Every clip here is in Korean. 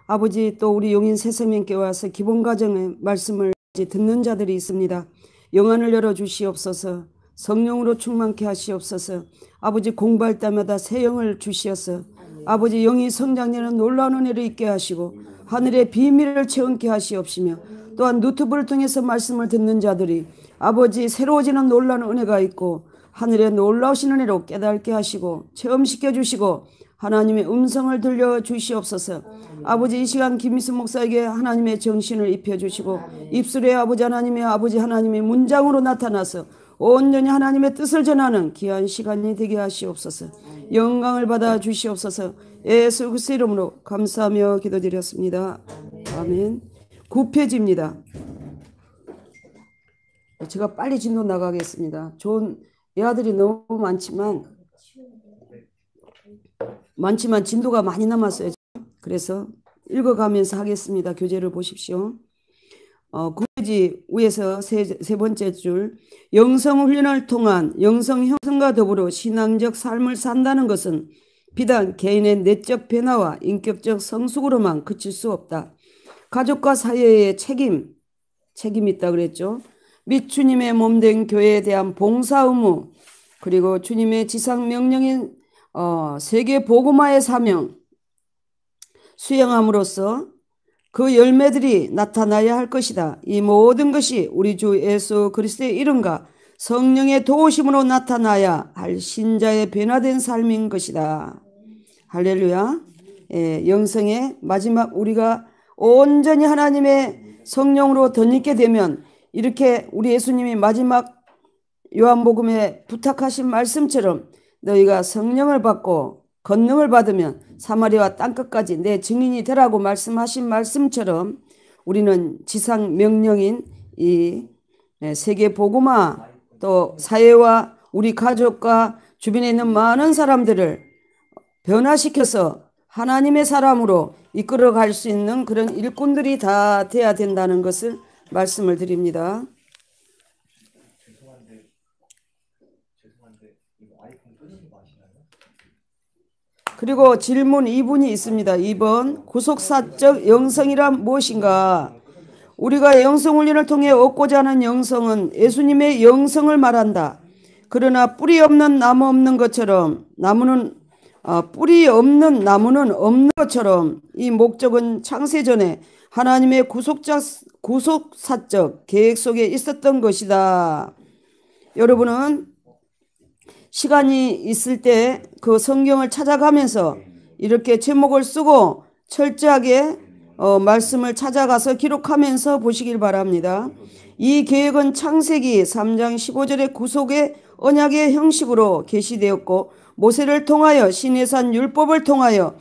아버지, 또 우리 용인 새생명께 와서 기본가정의 말씀을 듣는 자들이 있습니다. 영안을 열어주시옵소서. 성령으로 충만케 하시옵소서. 아버지, 공부할 때마다 새 영을 주시어서 아버지 영이 성장되는 놀라운 은혜를 있게 하시고 하늘의 비밀을 체험케 하시옵시며, 또한 유튜브를 통해서 말씀을 듣는 자들이 아버지 새로워지는 놀라운 은혜가 있고 하늘의 놀라우신 은혜로 깨닫게 하시고 체험시켜 주시고 하나님의 음성을 들려주시옵소서. 아버지, 이 시간 김미수 목사에게 하나님의 정신을 입혀주시고 입술에 아버지 하나님의 문장으로 나타나서 온전히 하나님의 뜻을 전하는 귀한 시간이 되게 하시옵소서. 영광을 받아 주시옵소서. 예수 그리스도의 이름으로 감사하며 기도드렸습니다. 아멘. 9페이지입니다. 제가 빨리 진도 나가겠습니다. 좋은 예화들이 너무 많지만 진도가 많이 남았어요. 그래서 읽어가면서 하겠습니다. 교재를 보십시오. 9페이지 위에서 세 번째 줄, 영성 훈련을 통한 영성 형성과 더불어 신앙적 삶을 산다는 것은 비단 개인의 내적 변화와 인격적 성숙으로만 그칠 수 없다. 가족과 사회의 책임이 있다 그랬죠. 및 주님의 몸된 교회에 대한 봉사 의무, 그리고 주님의 지상 명령인 세계 복음화의 사명 수행함으로써 그 열매들이 나타나야 할 것이다. 이 모든 것이 우리 주 예수 그리스도의 이름과 성령의 도우심으로 나타나야 할 신자의 변화된 삶인 것이다. 할렐루야. 영성의 마지막, 우리가 온전히 하나님의 성령으로 덧입게 되면 이렇게 우리 예수님이 마지막 요한복음에 부탁하신 말씀처럼 너희가 성령을 받고 권능을 받으면 사마리아와 땅끝까지 내 증인이 되라고 말씀하신 말씀처럼 우리는 지상 명령인 이 세계 복음화, 또 사회와 우리 가족과 주변에 있는 많은 사람들을 변화시켜서 하나님의 사람으로 이끌어갈 수 있는 그런 일꾼들이 다 돼야 된다는 것을 말씀을 드립니다. 그리고 질문 2분이 있습니다. 2번, 구속사적 영성이란 무엇인가? 우리가 영성훈련을 통해 얻고자 하는 영성은 예수님의 영성을 말한다. 그러나 뿌리 없는 나무 없는 것처럼 뿌리 없는 나무는 없는 것처럼 이 목적은 창세전에 하나님의 구속사적 계획 속에 있었던 것이다. 여러분은 시간이 있을 때 그 성경을 찾아가면서 이렇게 제목을 쓰고 철저하게 말씀을 찾아가서 기록하면서 보시길 바랍니다. 이 계획은 창세기 3장 15절의 구속의 언약의 형식으로 계시되었고 모세를 통하여 시내산 율법을 통하여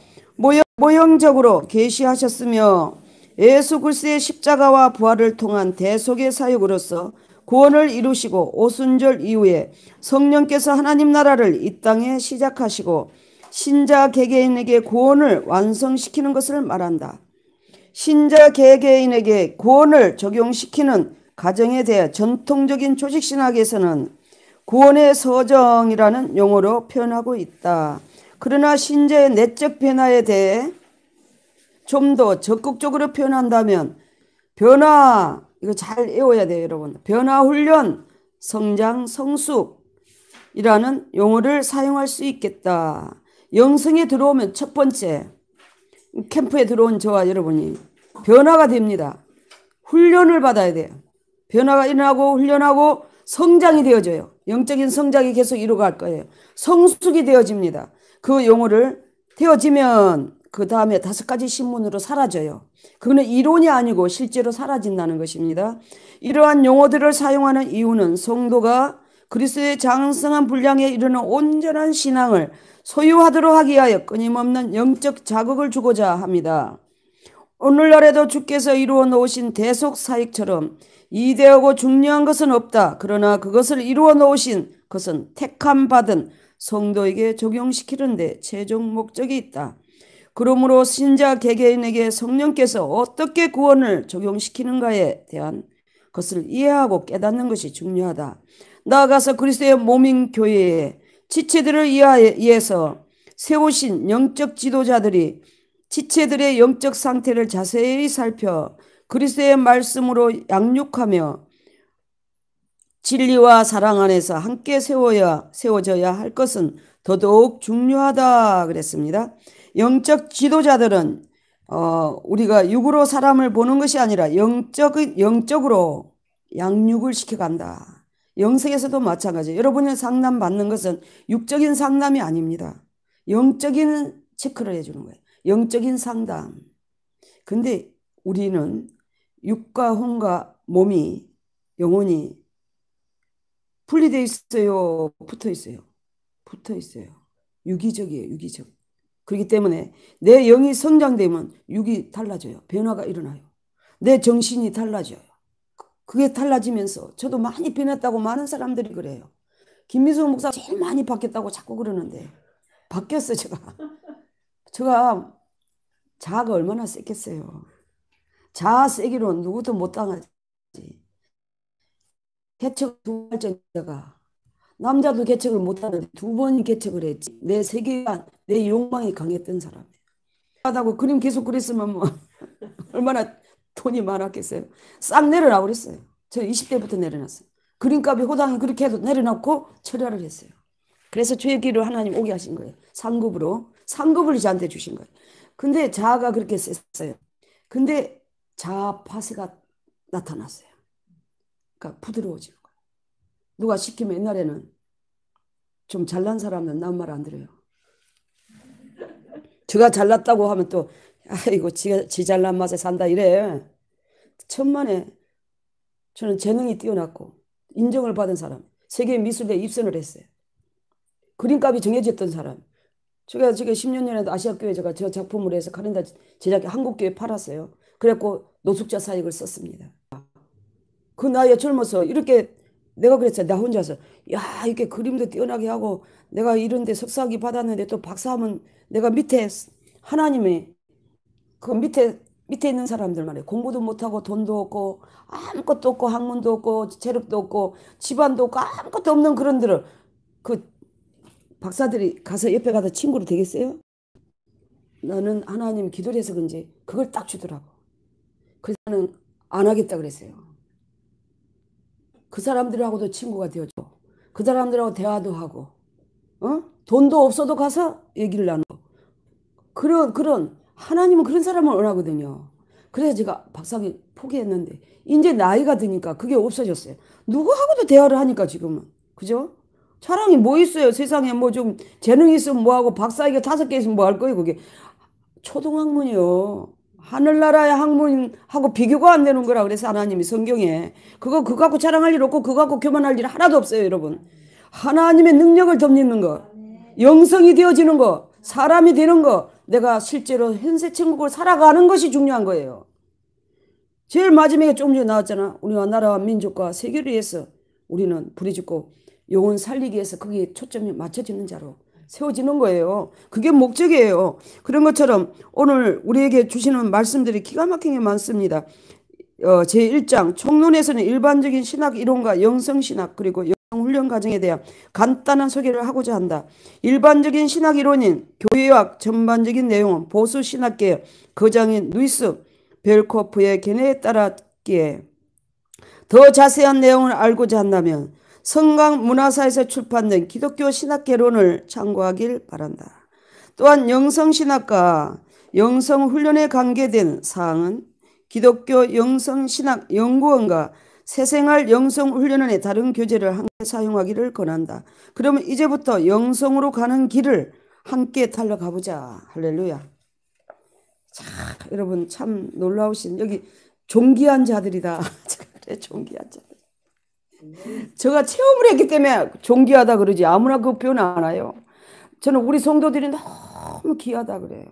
모형적으로 계시하셨으며 예수 그리스도의 십자가와 부활을 통한 대속의 사역으로서 구원을 이루시고 오순절 이후에 성령께서 하나님 나라를 이 땅에 시작하시고 신자 개개인에게 구원을 완성시키는 것을 말한다. 신자 개개인에게 구원을 적용시키는 가정에 대해 전통적인 조직신학에서는 구원의 서정이라는 용어로 표현하고 있다. 그러나 신자의 내적 변화에 대해 좀 더 적극적으로 표현한다면 변화, 이거 잘 외워야 돼요, 여러분. 변화훈련, 성장, 성숙이라는 용어를 사용할 수 있겠다. 영성에 들어오면 첫 번째, 캠프에 들어온 저와 여러분이 변화가 됩니다. 훈련을 받아야 돼요. 변화가 일어나고 훈련하고 성장이 되어져요. 영적인 성장이 계속 이루어갈 거예요. 성숙이 되어집니다. 그 용어를 되어지면 그 다음에 5가지 신문으로 사라져요. 그거는 이론이 아니고 실제로 사라진다는 것입니다. 이러한 용어들을 사용하는 이유는 성도가 그리스도의 장성한 분량에 이르는 온전한 신앙을 소유하도록 하기 위하여 끊임없는 영적 자극을 주고자 합니다. 오늘날에도 주께서 이루어 놓으신 대속 사역처럼 이대하고 중요한 것은 없다. 그러나 그것을 이루어 놓으신 것은 택함 받은 성도에게 적용시키는데 최종 목적이 있다. 그러므로 신자 개개인에게 성령께서 어떻게 구원을 적용시키는가에 대한 것을 이해하고 깨닫는 것이 중요하다. 나아가서 그리스도의 몸인 교회에 지체들을 위해서 세우신 영적 지도자들이 지체들의 영적 상태를 자세히 살펴 그리스도의 말씀으로 양육하며 진리와 사랑 안에서 함께 세워져야 할 것은 더더욱 중요하다 그랬습니다. 영적 지도자들은 우리가 육으로 사람을 보는 것이 아니라 영적으로 양육을 시켜간다. 영성에서도 마찬가지예요. 여러분이 상담 받는 것은 육적인 상담이 아닙니다. 영적인 체크를 해주는 거예요. 영적인 상담. 근데 우리는 육과 혼과 몸이 영혼이 분리되어 있어요? 붙어 있어요? 붙어 있어요. 유기적이에요. 유기적. 그렇기 때문에 내 영이 성장되면 육이 달라져요. 변화가 일어나요. 내 정신이 달라져요. 그게 달라지면서 저도 많이 변했다고 많은 사람들이 그래요. 김미수 목사 제일 많이 바뀌었다고 자꾸 그러는데 바뀌었어요. 제가 자아가 얼마나 셌겠어요. 자아 세기로 누구도 못 당하지. 개척 두 발전자가 남자도 개척을 못하는데 두 번 개척을 했지. 내 세계관, 내 욕망이 강했던 사람이에요. 하다고 그림 계속 그랬으면 뭐 얼마나 돈이 많았겠어요. 싹 내려놔 그랬어요. 저 20대부터 내려놨어요. 그림값이 호당이 그렇게 해도 내려놓고 철야를 했어요. 그래서 죄기를 하나님 오게 하신 거예요. 상급을 저한테 주신 거예요. 근데 자아가 그렇게 셌어요. 근데 자아 파쇄가 나타났어요. 그러니까 부드러워지는 거예요. 누가 시키면 옛날에는 좀 잘난 사람은 남 말 안 들어요. 제가 잘났다고 하면 또 아이고 지 잘난 맛에 산다 이래. 천만에 저는 재능이 뛰어났고 인정을 받은 사람. 세계 미술대에 입선을 했어요. 그림값이 정해졌던 사람. 제가 10년 전에도 아시아교회 제가 저 작품을 해서 카렌다 제작해 한국교회 팔았어요. 그래갖고 노숙자 사역을 썼습니다. 그 나이에 젊어서 이렇게 내가 그랬어요. 나 혼자서 야 이렇게 그림도 뛰어나게 하고 내가 이런데 석사학위 받았는데 또 박사하면 내가 밑에 하나님의 그 밑에 있는 사람들 말이에요. 공부도 못하고 돈도 없고 아무것도 없고 학문도 없고 재력도 없고 집안도 없고 아무것도 없는 그런들을 그 박사들이 가서 옆에 가서 친구로 되겠어요? 나는 하나님 기도를 해서 그런지 그걸 딱 주더라고. 그래서 나는 안 하겠다 그랬어요. 그 사람들하고도 친구가 되어줘. 그 사람들하고 대화도 하고 돈도 없어도 가서 얘기를 나누고 그런 하나님은 그런 사람을 원하거든요. 그래서 제가 박사학위 포기했는데 이제 나이가 드니까 그게 없어졌어요. 누구하고도 대화를 하니까 지금은. 그죠? 자랑이 뭐 있어요? 세상에 뭐 좀 재능이 있으면 뭐하고 박사학위 5개 있으면 뭐 할 거예요? 그게 초등학문이요. 하늘나라의 학문하고 비교가 안 되는 거라 그래서 하나님이 성경에 그거 갖고 자랑할 일 없고 그거 갖고 교만할 일 하나도 없어요, 여러분. 하나님의 능력을 덧입는 거, 영성이 되어지는 거, 사람이 되는 거, 내가 실제로 현세 천국을 살아가는 것이 중요한 거예요. 제일 마지막에 조금 전에 나왔잖아. 우리와 나라와 민족과 세계를 위해서 우리는 부르짖고 영혼 살리기 위해서 거기에 초점이 맞춰지는 자로 세워지는 거예요. 그게 목적이에요. 그런 것처럼 오늘 우리에게 주시는 말씀들이 기가 막히게 많습니다. 제1장 총론에서는 일반적인 신학 이론과 영성신학 그리고 영성훈련 과정에 대한 간단한 소개를 하고자 한다. 일반적인 신학 이론인 교회학 전반적인 내용은 보수 신학계의 거장인 루이스 벨코프의 견해에 따랐기에 더 자세한 내용을 알고자 한다면 성강 문화사에서 출판된 기독교 신학개론을 참고하길 바란다. 또한 영성신학과 영성훈련에 관계된 사항은 기독교 영성신학연구원과 새생활 영성훈련원의 다른 교재를 함께 사용하기를 권한다. 그러면 이제부터 영성으로 가는 길을 함께 달려가보자. 할렐루야. 자, 여러분 참 놀라우신 여기 존귀한 자들이다. 그래, 존귀한 자들. 제가 체험을 했기 때문에 존귀하다 그러지 아무나 그 표현 안 해요. 저는 우리 성도들이 너무 귀하다 그래요.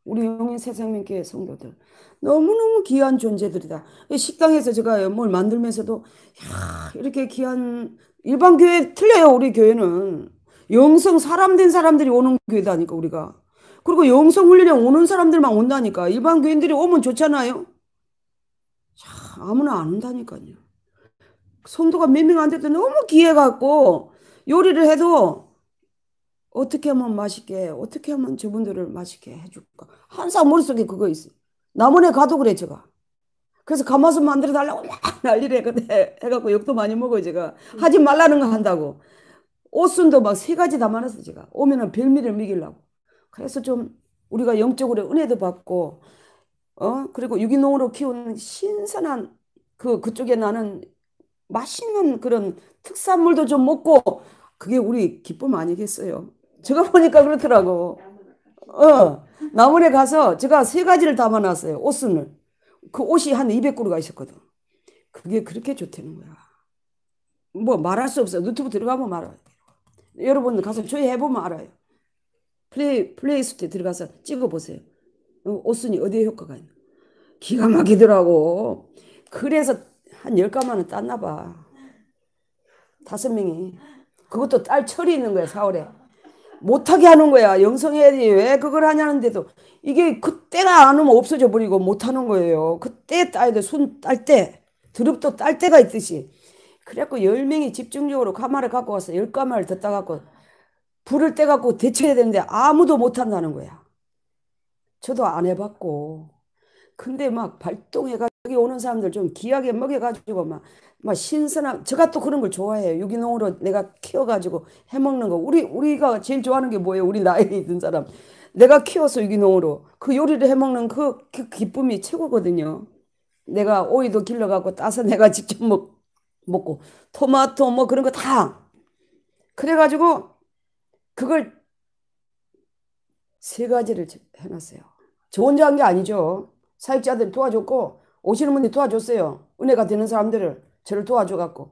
우리 영인 새생명교회 성도들 너무너무 귀한 존재들이다. 식당에서 제가 뭘 만들면서도 야, 이렇게 귀한 일반 교회 틀려요. 우리 교회는 영성 사람 된 사람들이 오는 교회다니까 우리가. 그리고 영성 훈련에 오는 사람들만 온다니까. 일반 교인들이 오면 좋잖아요. 자, 아무나 안 온다니까요. 성도가 몇 명 안 돼도 너무 귀해갖고 요리를 해도 어떻게 하면 맛있게, 어떻게 하면 저분들을 맛있게 해줄까? 항상 머릿속에 그거 있어. 남원에 가도 그래, 제가. 그래서 가마솥 만들어 달라고 막 난리래. 근데 해갖고 욕도 많이 먹어요, 제가. 하지 말라는 거 한다고. 옷순도 막 3가지 담아놨어, 제가. 오면은 별미를 먹이려고. 그래서 좀 우리가 영적으로 은혜도 받고, 그리고 유기농으로 키우는 신선한 그쪽에 나는 맛있는 그런 특산물도 좀 먹고, 그게 우리 기쁨 아니겠어요? 제가 보니까 그렇더라고. 나물에 가서 제가 3가지를 담아놨어요, 옷순을. 그 옷이 한 200그루가 있었거든. 그게 그렇게 좋다는 거야. 뭐 말할 수 없어. 유튜브 들어가면 알아요. 여러분 가서 조회해보면 알아요. 플레이스토어에 들어가서 찍어보세요. 옷순이 어디에 효과가 있나. 기가 막히더라고. 그래서 한 10가마는 땄나 봐. 5명이. 그것도 딸 철이 있는 거야, 4월에. 못하게 하는 거야. 영성애들이 왜 그걸 하냐는데도 이게 그때가 안 오면 없어져 버리고 못하는 거예요. 그때 따야 돼. 손 딸 때. 드릅도 딸 때가 있듯이. 그래갖고 10명이 집중적으로 가마를 갖고 와서 10가마를 더 따갖고 불을 떼갖고 데쳐야 되는데 아무도 못한다는 거야. 저도 안 해봤고. 근데 막 발동해가지고 여기 오는 사람들 좀 귀하게 먹여가지고 막 신선한, 제가 또 그런 걸 좋아해요. 유기농으로 내가 키워가지고 해먹는 거. 우리가 제일 좋아하는 게 뭐예요? 우리 나이에 있는 사람. 내가 키워서 유기농으로 그 요리를 해먹는 그 기쁨이 최고거든요. 내가 오이도 길러갖고 따서 내가 직접 먹고 토마토 뭐 그런 거 다. 그래가지고 그걸 3가지를 해놨어요. 저 혼자 한 게 아니죠. 사역자들이 도와줬고 오시는 분이 도와줬어요. 은혜가 되는 사람들을 저를 도와줘갖고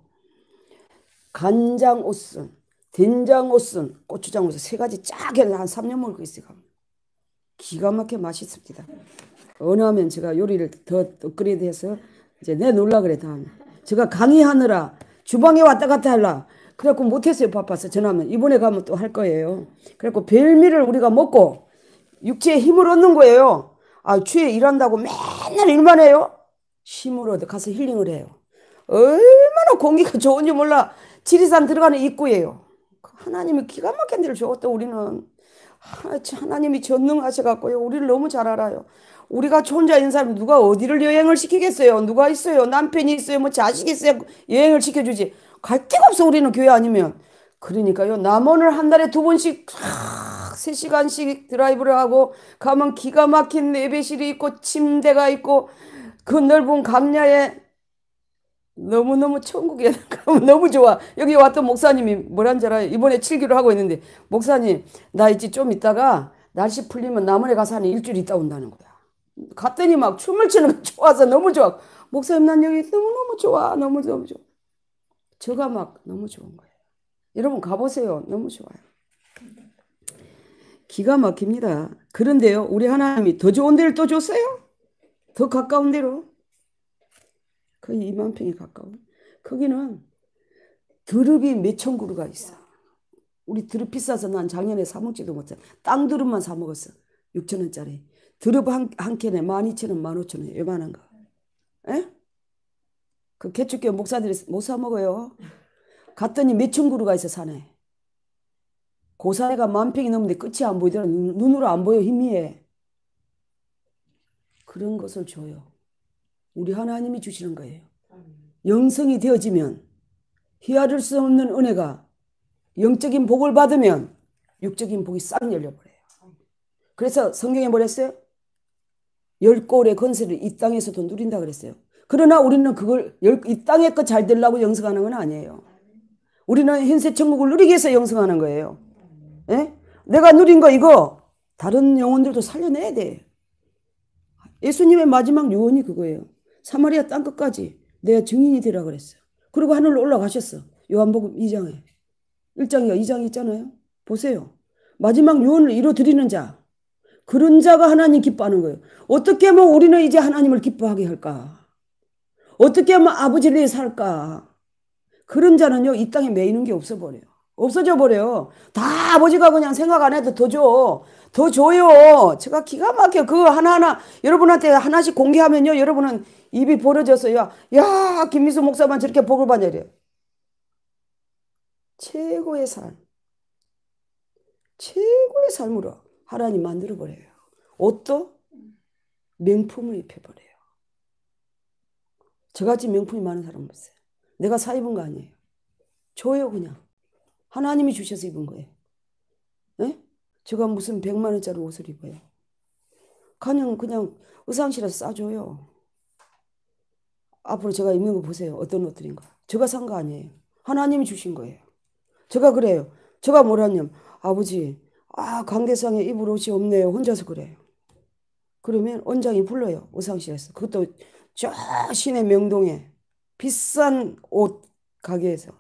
간장 옷순, 된장 옷순, 고추장 옷순 3가지 쫙 해서 한 3년 먹을 거 있어요. 기가 막히게 맛있습니다. 어느 하면 제가 요리를 더 업그레이드해서 이제 내놓으려고 그래 다음에. 제가 강의하느라 주방에 왔다 갔다 하려. 그래갖고 못했어요. 바빠서 전화하면. 이번에 가면 또 할 거예요. 그래갖고 별미를 우리가 먹고 육체에 힘을 얻는 거예요. 주에 일한다고 맨날 일만 해요. 힘을 얻어 가서 힐링을 해요. 얼마나 공기가 좋은지 몰라. 지리산 들어가는 입구예요. 하나님이 기가 막힌 데를 줬다 우리는. 하나님이 전능하셔갖고요. 우리를 너무 잘 알아요. 우리가 혼자 있는 사람 누가 어디를 여행을 시키겠어요? 누가 있어요? 남편이 있어요? 뭐 자식이 있어요? 여행을 시켜주지. 갈 데가 없어 우리는 교회 아니면. 그러니까요. 남원을 한 달에 2번씩 3시간씩 드라이브를 하고 가면 기가 막힌 내배실이 있고 침대가 있고 그 넓은 강야에 너무너무 천국에 가면 너무 좋아. 여기 왔던 목사님이 뭐란 줄 알아요? 이번에 7기로 하고 있는데 목사님 나 이제 좀 있다가 날씨 풀리면 남원에 가서 한 일주일 있다 온다는 거야. 갔더니 막 춤을 추는 거 좋아서 너무 좋아. 목사님 난 여기 너무너무 좋아. 너무너무 좋아. 저가 막 너무 좋은 거예요. 여러분 가보세요. 너무 좋아요. 기가 막힙니다. 그런데요. 우리 하나님이 더 좋은 데를 또 줬어요. 더 가까운 데로. 거의 2만 평이 가까운. 거기는 드릅이 몇천 그루가 있어. 우리 드릅 비싸서 난 작년에 사 먹지도 못해. 땅 드릅만 사 먹었어. 6,000원짜리. 드릅 한 캔에 12,000원, 15,000원. 요만한 거. 에? 그 개축교 목사들이 못 사 먹어요. 갔더니 몇천 그루가 있어 산에. 고사리가 10,000평이 넘는데 끝이 안 보이더라. 눈으로 안 보여 희미해. 그런 것을 줘요. 우리 하나님이 주시는 거예요. 영성이 되어지면 헤아릴 수 없는 은혜가 영적인 복을 받으면 육적인 복이 싹 열려버려요. 그래서 성경에 뭐랬어요? 10골의 건설을 이 땅에서도 누린다 그랬어요. 그러나 우리는 그걸 이 땅의 것 잘 되려고 영성하는 건 아니에요. 우리는 현세 천국을 누리기 위해서 영성하는 거예요. 에? 내가 누린 거 이거 다른 영혼들도 살려내야 돼. 예수님의 마지막 유언이 그거예요. 사마리아 땅끝까지 내가 증인이 되라 그랬어요. 그리고 하늘로 올라가셨어. 요한복음 2장에. 1장이가 2장이 있잖아요. 보세요. 마지막 유언을 이루어드리는 자. 그런 자가 하나님 기뻐하는 거예요. 어떻게 하면 우리는 이제 하나님을 기뻐하게 할까? 어떻게 하면 아버지를 위해 살까? 그런 자는요. 이 땅에 매이는 게 없어버려요. 없어져 버려요. 다 아버지가 그냥 생각 안 해도 더 줘. 더 줘요. 제가 기가 막혀. 그거 하나하나 여러분한테 하나씩 공개하면요. 여러분은 입이 벌어져서 야 김미수 목사만 저렇게 복을 받냐 이래요. 최고의 삶. 최고의 삶으로 하나님 만들어버려요. 옷도 명품을 입혀버려요. 저같이 명품이 많은 사람 없어요. 내가 사 입은 거 아니에요. 줘요 그냥. 하나님이 주셔서 입은 거예요. 네? 제가 무슨 100만 원짜리 옷을 입어요. 그냥 의상실에서 싸줘요. 앞으로 제가 입는 거 보세요. 어떤 옷들인가. 제가 산 거 아니에요. 하나님이 주신 거예요. 제가 그래요. 제가 뭐라냐면 아버지 관계상에 입을 옷이 없네요. 혼자서 그래요. 그러면 원장이 불러요. 의상실에서. 그것도 저 시내 명동에 비싼 옷 가게에서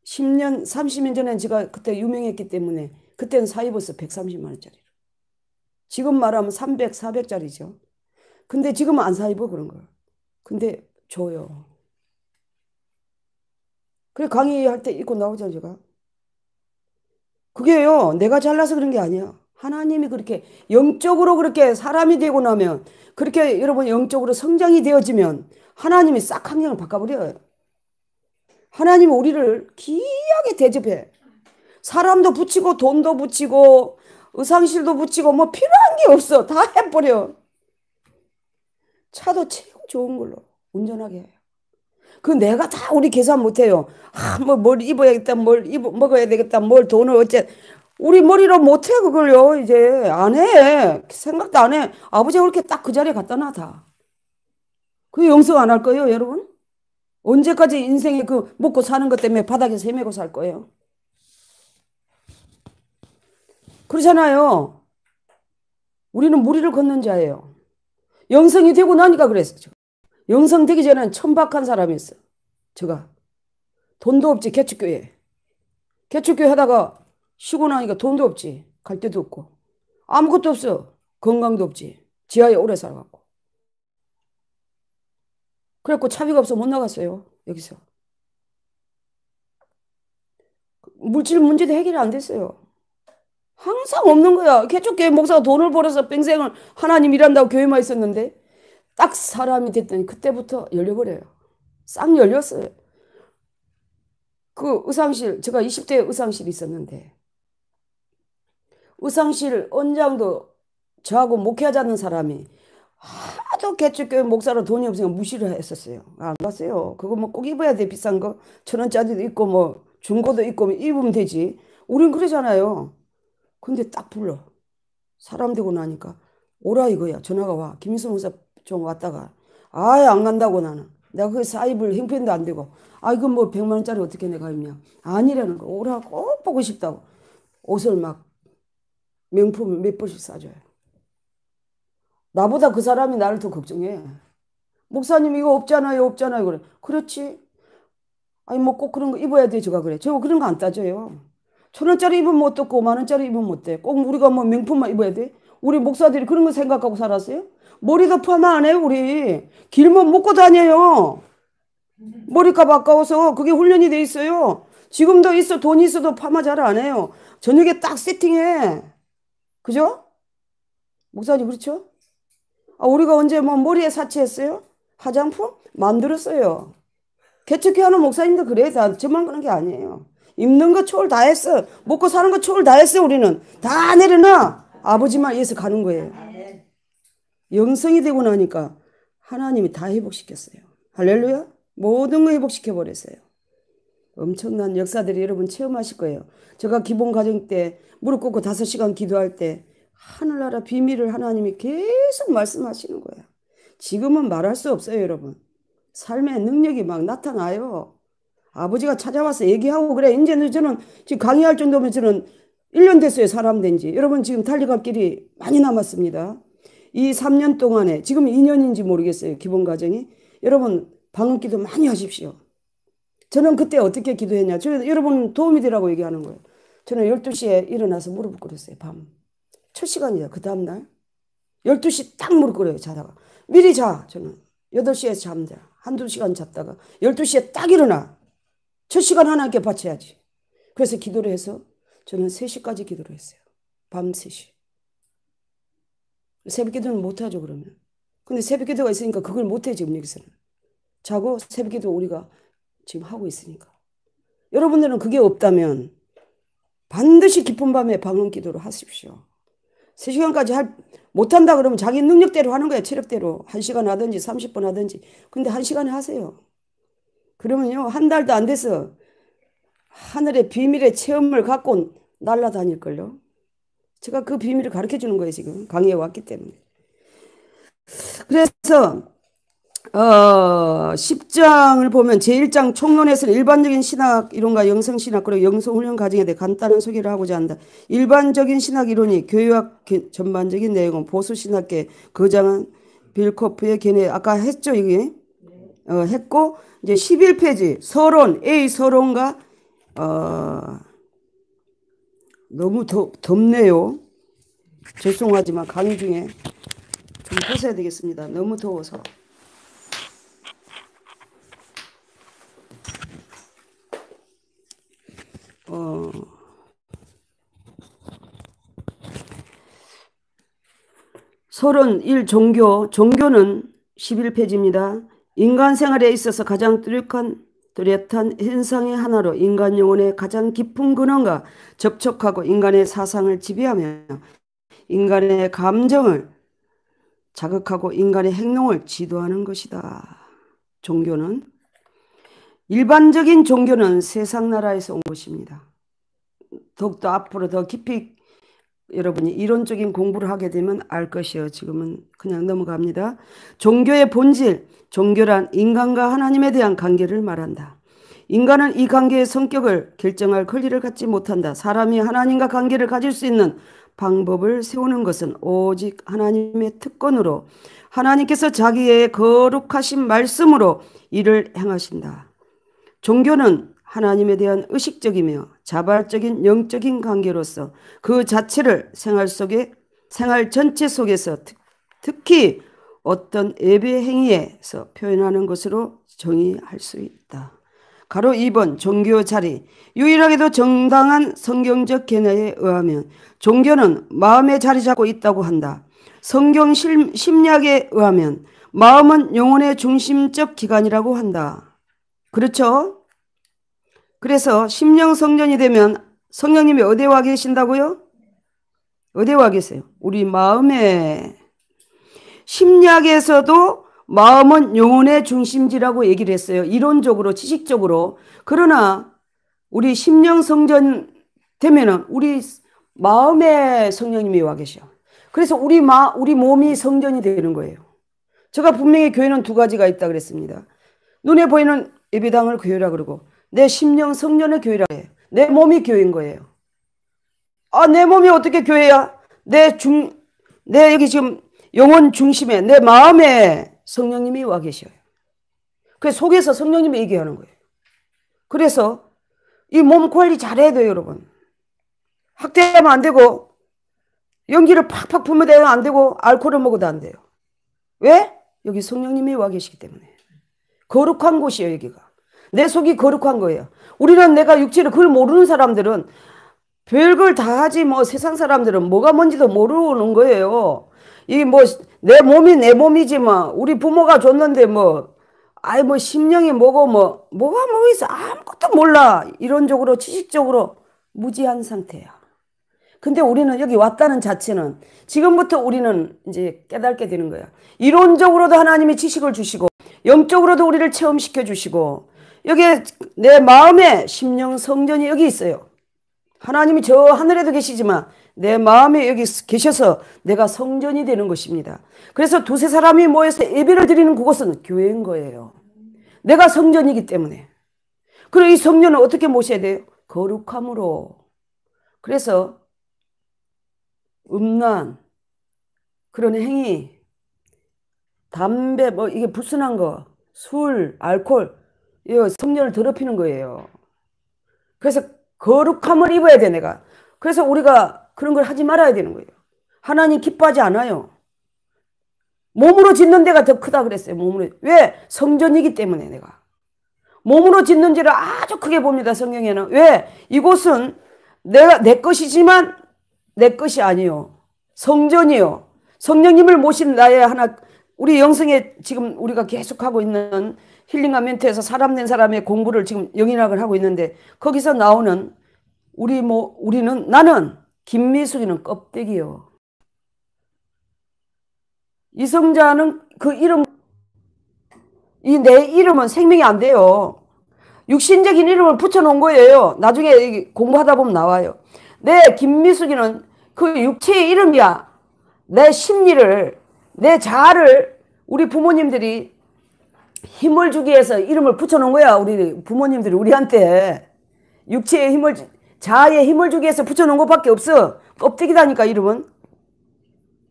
10년 30년 전에 제가 그때 유명했기 때문에 그때는 사 입었어. 130만 원짜리로. 지금 말하면 300, 400짜리죠. 근데 지금은 안 사 입어 그런 걸. 근데 줘요. 그래 강의할 때 입고 나오잖아 제가. 그게요. 내가 잘나서 그런 게 아니야. 하나님이 그렇게 영적으로 그렇게 사람이 되고 나면 그렇게 여러분 영적으로 성장이 되어지면 하나님이 싹 환경을 바꿔버려요. 하나님이 우리를 귀하게 대접해. 사람도 붙이고 돈도 붙이고 의상실도 붙이고 뭐 필요한 게 없어. 다 해버려. 차도 최고 좋은 걸로 운전하게 해요. 그 내가 다 우리 계산 못해요. 뭘 입어야겠다, 먹어야 되겠다, 뭘 돈을 어째. 우리 머리로 못해 그걸요. 이제 안 해. 생각도 안 해. 아버지가 그렇게 딱 그 자리에 갖다 놔 다. 그 영성 안 할 거예요, 여러분? 언제까지 인생에 그 먹고 사는 것 때문에 바닥에서 헤매고 살 거예요? 그러잖아요. 우리는 무리를 걷는 자예요. 영성이 되고 나니까 그랬어요. 영성 되기 전에는 천박한 사람이었어. 제가 돈도 없지 개척교회. 개척교회 하다가 쉬고 나니까 돈도 없지. 갈 데도 없고. 아무것도 없어. 건강도 없지. 지하에 오래 살아갖고. 그래갖고 차비가 없어 못 나갔어요. 여기서. 물질 문제도 해결이 안 됐어요. 항상 없는 거야. 개척교회 목사가 돈을 벌어서 평생을 하나님 일한다고 교회만 있었는데 딱 사람이 됐더니 그때부터 열려버려요. 싹 열렸어요. 그 의상실, 제가 20대 의상실이 있었는데 의상실 원장도 저하고 목회하자는 사람이 하도 개척교회 목사로 돈이 없으니까 무시를 했었어요. 안 갔어요. 그거 뭐 꼭 입어야 돼. 비싼 거. 1,000원짜리도 있고 뭐 중고도 있고 입으면 되지. 우린 그러잖아요. 근데 딱 불러. 사람 되고 나니까 오라 이거야. 전화가 와. 김희수 목사 좀 왔다가 아예 안 간다고 나는. 내가 그 사입을 형편도 안 되고 이거 뭐 100만 원짜리 어떻게 내가 입냐. 아니라는 거. 오라 꼭 보고 싶다고. 옷을 막 명품 몇 벌씩 사줘요. 나보다 그 사람이 나를 더 걱정해. 목사님 이거 없잖아요. 없잖아요. 그래. 그렇지. 아니 뭐 꼭 그런 거 입어야 돼. 제가 그래. 저 그런 거 안 따져요. 1,000원짜리 입으면 어떻고 10,000원짜리 입으면 어때? 꼭 우리가 뭐 명품만 입어야 돼? 우리 목사들이 그런 거 생각하고 살았어요? 머리도 파마 안 해요 우리. 길면 묶고 다녀요. 머리값 아까워서 그게 훈련이 돼 있어요. 지금도 있어. 돈이 있어도 파마 잘 안 해요. 저녁에 딱 세팅해. 그죠? 목사님 그렇죠? 우리가 언제 뭐 머리에 사치했어요? 화장품? 만들었어요. 개척해 하는 목사님도 그래. 다 저만 그런 게 아니에요. 입는 거 초월 다 했어. 먹고 사는 거 초월 다 했어. 우리는 다 내려놔. 아버지만 위해서 가는 거예요. 영성이 되고 나니까 하나님이 다 회복시켰어요. 할렐루야. 모든 거 회복시켜 버렸어요. 엄청난 역사들이 여러분 체험하실 거예요. 제가 기본 가정 때 무릎 꿇고 5시간 기도할 때 하늘나라 비밀을 하나님이 계속 말씀하시는 거예요. 지금은 말할 수 없어요, 여러분. 삶의 능력이 막 나타나요. 아버지가 찾아와서 얘기하고 그래. 이제는 저는 지금 강의할 정도면 저는 1년 됐어요. 사람 된 지. 여러분 지금 달려갈 길이 많이 남았습니다. 이 3년 동안에 지금 2년인지 모르겠어요. 기본 과정이. 여러분 방언 기도 많이 하십시오. 저는 그때 어떻게 기도했냐. 저는 여러분 도움이 되라고 얘기하는 거예요. 저는 12시에 일어나서 무릎을 꿇었어요. 밤. 첫 시간이에요. 그 다음날. 12시 딱 무릎 꿇어요. 자다가. 미리 자. 저는 8시에 잠자. 한두 시간 잤다가 12시에 딱 일어나. 첫 시간 하나님께 바쳐야지. 그래서 기도를 해서 저는 3시까지 기도를 했어요. 밤 3시. 새벽 기도는 못하죠 그러면. 근데 새벽 기도가 있으니까 그걸 못해 지금 여기서는. 자고 새벽 기도 우리가 지금 하고 있으니까. 여러분들은 그게 없다면 반드시 깊은 밤에 방언 기도를 하십시오. 3시간까지 못한다 그러면 자기 능력대로 하는 거예요. 체력대로. 1시간 하든지 30분 하든지. 근데 1시간에 하세요. 그러면요, 한 달도 안 돼서 하늘의 비밀의 체험을 갖고 날아다닐걸요. 제가 그 비밀을 가르쳐 주는 거예요. 지금 강의에 왔기 때문에. 그래서 10장을 보면 제1장 총론에서는 일반적인 신학 이론과 영성신학 그리고 영성훈련 과정에 대해 간단한 소개를 하고자 한다. 일반적인 신학 이론이 교회학 전반적인 내용은 보수신학계 거장한 빌코프의 견해 아까 했죠. 이게 했고 이제 11페이지 서론 A 서론과 너무 덥네요. 죄송하지만 강의 중에 좀 벗어야 되겠습니다. 너무 더워서. 서론 1 종교는 11페이지입니다. 인간 생활에 있어서 가장 뚜렷한 현상의 하나로 인간 영혼의 가장 깊은 근원과 접촉하고 인간의 사상을 지배하며 인간의 감정을 자극하고 인간의 행동을 지도하는 것이다. 종교는 일반적인 종교는 세상 나라에서 온 것입니다. 더욱더 앞으로 더 깊이 여러분이 이론적인 공부를 하게 되면 알 것이요. 지금은 그냥 넘어갑니다. 종교의 본질, 종교란 인간과 하나님에 대한 관계를 말한다. 인간은 이 관계의 성격을 결정할 권리를 갖지 못한다. 사람이 하나님과 관계를 가질 수 있는 방법을 세우는 것은 오직 하나님의 특권으로 하나님께서 자기의 거룩하신 말씀으로 이를 행하신다. 종교는 하나님에 대한 의식적이며 자발적인 영적인 관계로서 그 자체를 생활 전체 속에서 특히 어떤 예배 행위에서 표현하는 것으로 정의할 수 있다. 가로 2번 종교 자리. 유일하게도 정당한 성경적 견해에 의하면 종교는 마음에 자리 잡고 있다고 한다. 성경 심리학에 의하면 마음은 영혼의 중심적 기관이라고 한다. 그렇죠? 그래서 심령 성전이 되면 성령님이 어디에 와 계신다고요? 어디에 와 계세요? 우리 마음에. 심리학에서도 마음은 영혼의 중심지라고 얘기를 했어요. 이론적으로, 지식적으로. 그러나 우리 심령 성전 되면은 우리 마음에 성령님이 와 계셔. 그래서 우리 몸이 성전이 되는 거예요. 제가 분명히 교회는 두 가지가 있다 그랬습니다. 눈에 보이는 예배당을 교회라 그러고 내 심령 성전을 교회라 해요. 내 몸이 교회인 거예요. 내 몸이 어떻게 교회야? 내 여기 지금 영혼 중심에 내 마음에 성령님이 와 계셔요. 그래서 속에서 성령님이 얘기하는 거예요. 그래서 이 몸 관리 잘해야 돼요, 여러분. 학대하면 안 되고 연기를 팍팍 부으면 안 되고 알코올을 먹어도 안 돼요. 왜? 여기 성령님이 와 계시기 때문에. 거룩한 곳이에요, 여기가. 내 속이 거룩한 거예요. 우리는 내가 육체를 그걸 모르는 사람들은 별걸 다 하지 뭐 세상 사람들은 뭐가 뭔지도 모르는 거예요. 이 뭐 내 몸이 내 몸이지 뭐 우리 부모가 줬는데 뭐 심령이 뭐고 뭐가 있어 아무것도 몰라. 이론적으로 지식적으로 무지한 상태야. 근데 우리는 여기 왔다는 자체는 지금부터 우리는 이제 깨닫게 되는 거야. 이론적으로도 하나님이 지식을 주시고 영적으로도 우리를 체험시켜 주시고 여기에 내 마음에 심령 성전이 여기 있어요. 하나님이 저 하늘에도 계시지만 내 마음에 여기 계셔서 내가 성전이 되는 것입니다. 그래서 두세 사람이 모여서 예배를 드리는 그곳은 교회인 거예요. 내가 성전이기 때문에. 그리고 이 성전을 어떻게 모셔야 돼요? 거룩함으로. 그래서 음란, 그런 행위, 담배, 이게 불순한 거, 술, 알코올, 이거 성전을 더럽히는 거예요. 그래서 거룩함을 입어야 돼, 내가. 그래서 우리가 그런 걸 하지 말아야 되는 거예요. 하나님 기뻐하지 않아요. 몸으로 짓는 데가 더 크다 그랬어요. 몸으로. 왜? 성전이기 때문에 내가. 몸으로 짓는 죄를 아주 크게 봅니다. 성경에는. 왜? 이곳은 내 것이지만 내 것이 아니요. 성전이요. 성령님을 모신 나의 우리 영성에 지금 우리가 계속하고 있는 힐링과 멘트에서 사람 된 사람의 공부를 지금 영인학을 하고 있는데 거기서 나오는 나는 김미숙이는 껍데기요. 이성자는 그 이름, 내 이름은 생명이 안 돼요. 육신적인 이름을 붙여놓은 거예요. 나중에 공부하다 보면 나와요. 내 김미숙이는 그 육체의 이름이야. 내 심리를, 내 자아를 우리 부모님들이 힘을 주기 위해서 이름을 붙여놓은 거야. 우리 부모님들이 우리한테 육체의 힘을, 자아의 힘을 주기 위해서 붙여놓은 것밖에 없어. 껍데기다니까 이름은.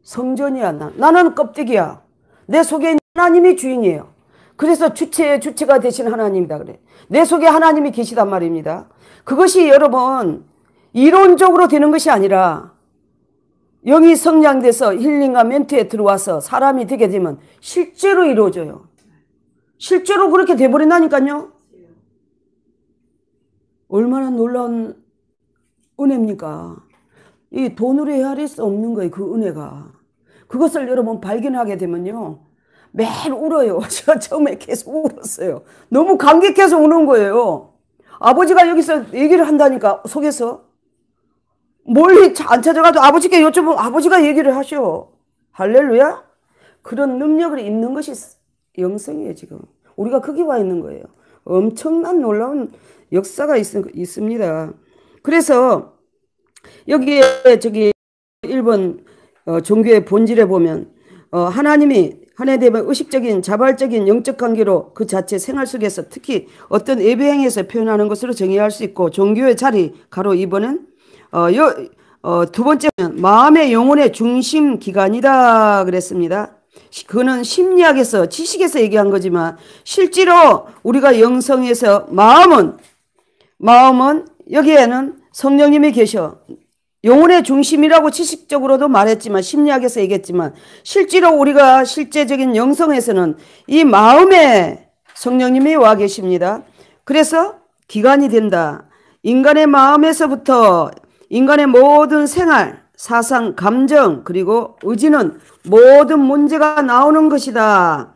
성전이야. 나는 껍데기야. 내 속에 있는 하나님이 주인이에요. 그래서 주체가 되신 하나님이다 그래. 내 속에 하나님이 계시단 말입니다. 그것이 여러분 이론적으로 되는 것이 아니라 영이 성장돼서 힐링과 멘트에 들어와서 사람이 되게 되면 실제로 이루어져요. 실제로 그렇게 돼버린다니까요. 얼마나 놀라운 은혜입니까? 이 돈으로 헤아릴 수 없는 거예요. 그 은혜가. 그것을 여러분 발견하게 되면요. 매일 울어요. 제가 처음에 계속 울었어요. 너무 감격해서 우는 거예요. 아버지가 여기서 얘기를 한다니까 속에서. 멀리 안 찾아가도 아버지께 여쭤보면 아버지가 얘기를 하셔. 할렐루야? 그런 능력을 입는 것이 영성이에요 지금. 우리가 거기 와 있는 거예요. 엄청난 놀라운 역사가 있습니다. 그래서 여기에 1번 종교의 본질에 보면 하나님이 하나님에 대한 의식적인 자발적인 영적 관계로 그 자체 생활 속에서 특히 어떤 예배행에서 표현하는 것으로 정의할 수 있고 종교의 자리 가로 2번은 두 번째는 마음의 영혼의 중심 기관이다 그랬습니다. 그거는 심리학에서 지식에서 얘기한 거지만 실제로 우리가 영성에서 마음은 여기에는 성령님이 계셔. 영혼의 중심이라고 지식적으로도 말했지만 심리학에서 얘기했지만 실제로 우리가 실제적인 영성에서는 이 마음에 성령님이 와 계십니다. 그래서 기관이 된다. 인간의 마음에서부터 인간의 모든 생활, 사상, 감정 그리고 의지는 모든 문제가 나오는 것이다.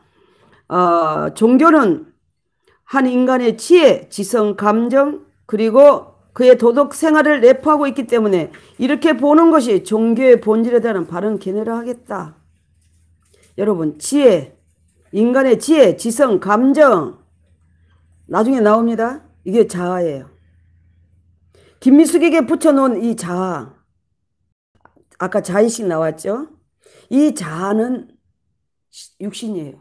종교는 한 인간의 지혜, 지성, 감정 그리고 그의 도덕 생활을 내포하고 있기 때문에 이렇게 보는 것이 종교의 본질에 대한 바른 견해를 하겠다. 여러분 지혜, 인간의 지혜, 지성, 감정 나중에 나옵니다. 이게 자아예요. 김미숙에게 붙여놓은 이 자아, 아까 자의식 나왔죠? 이 자아는 육신이에요.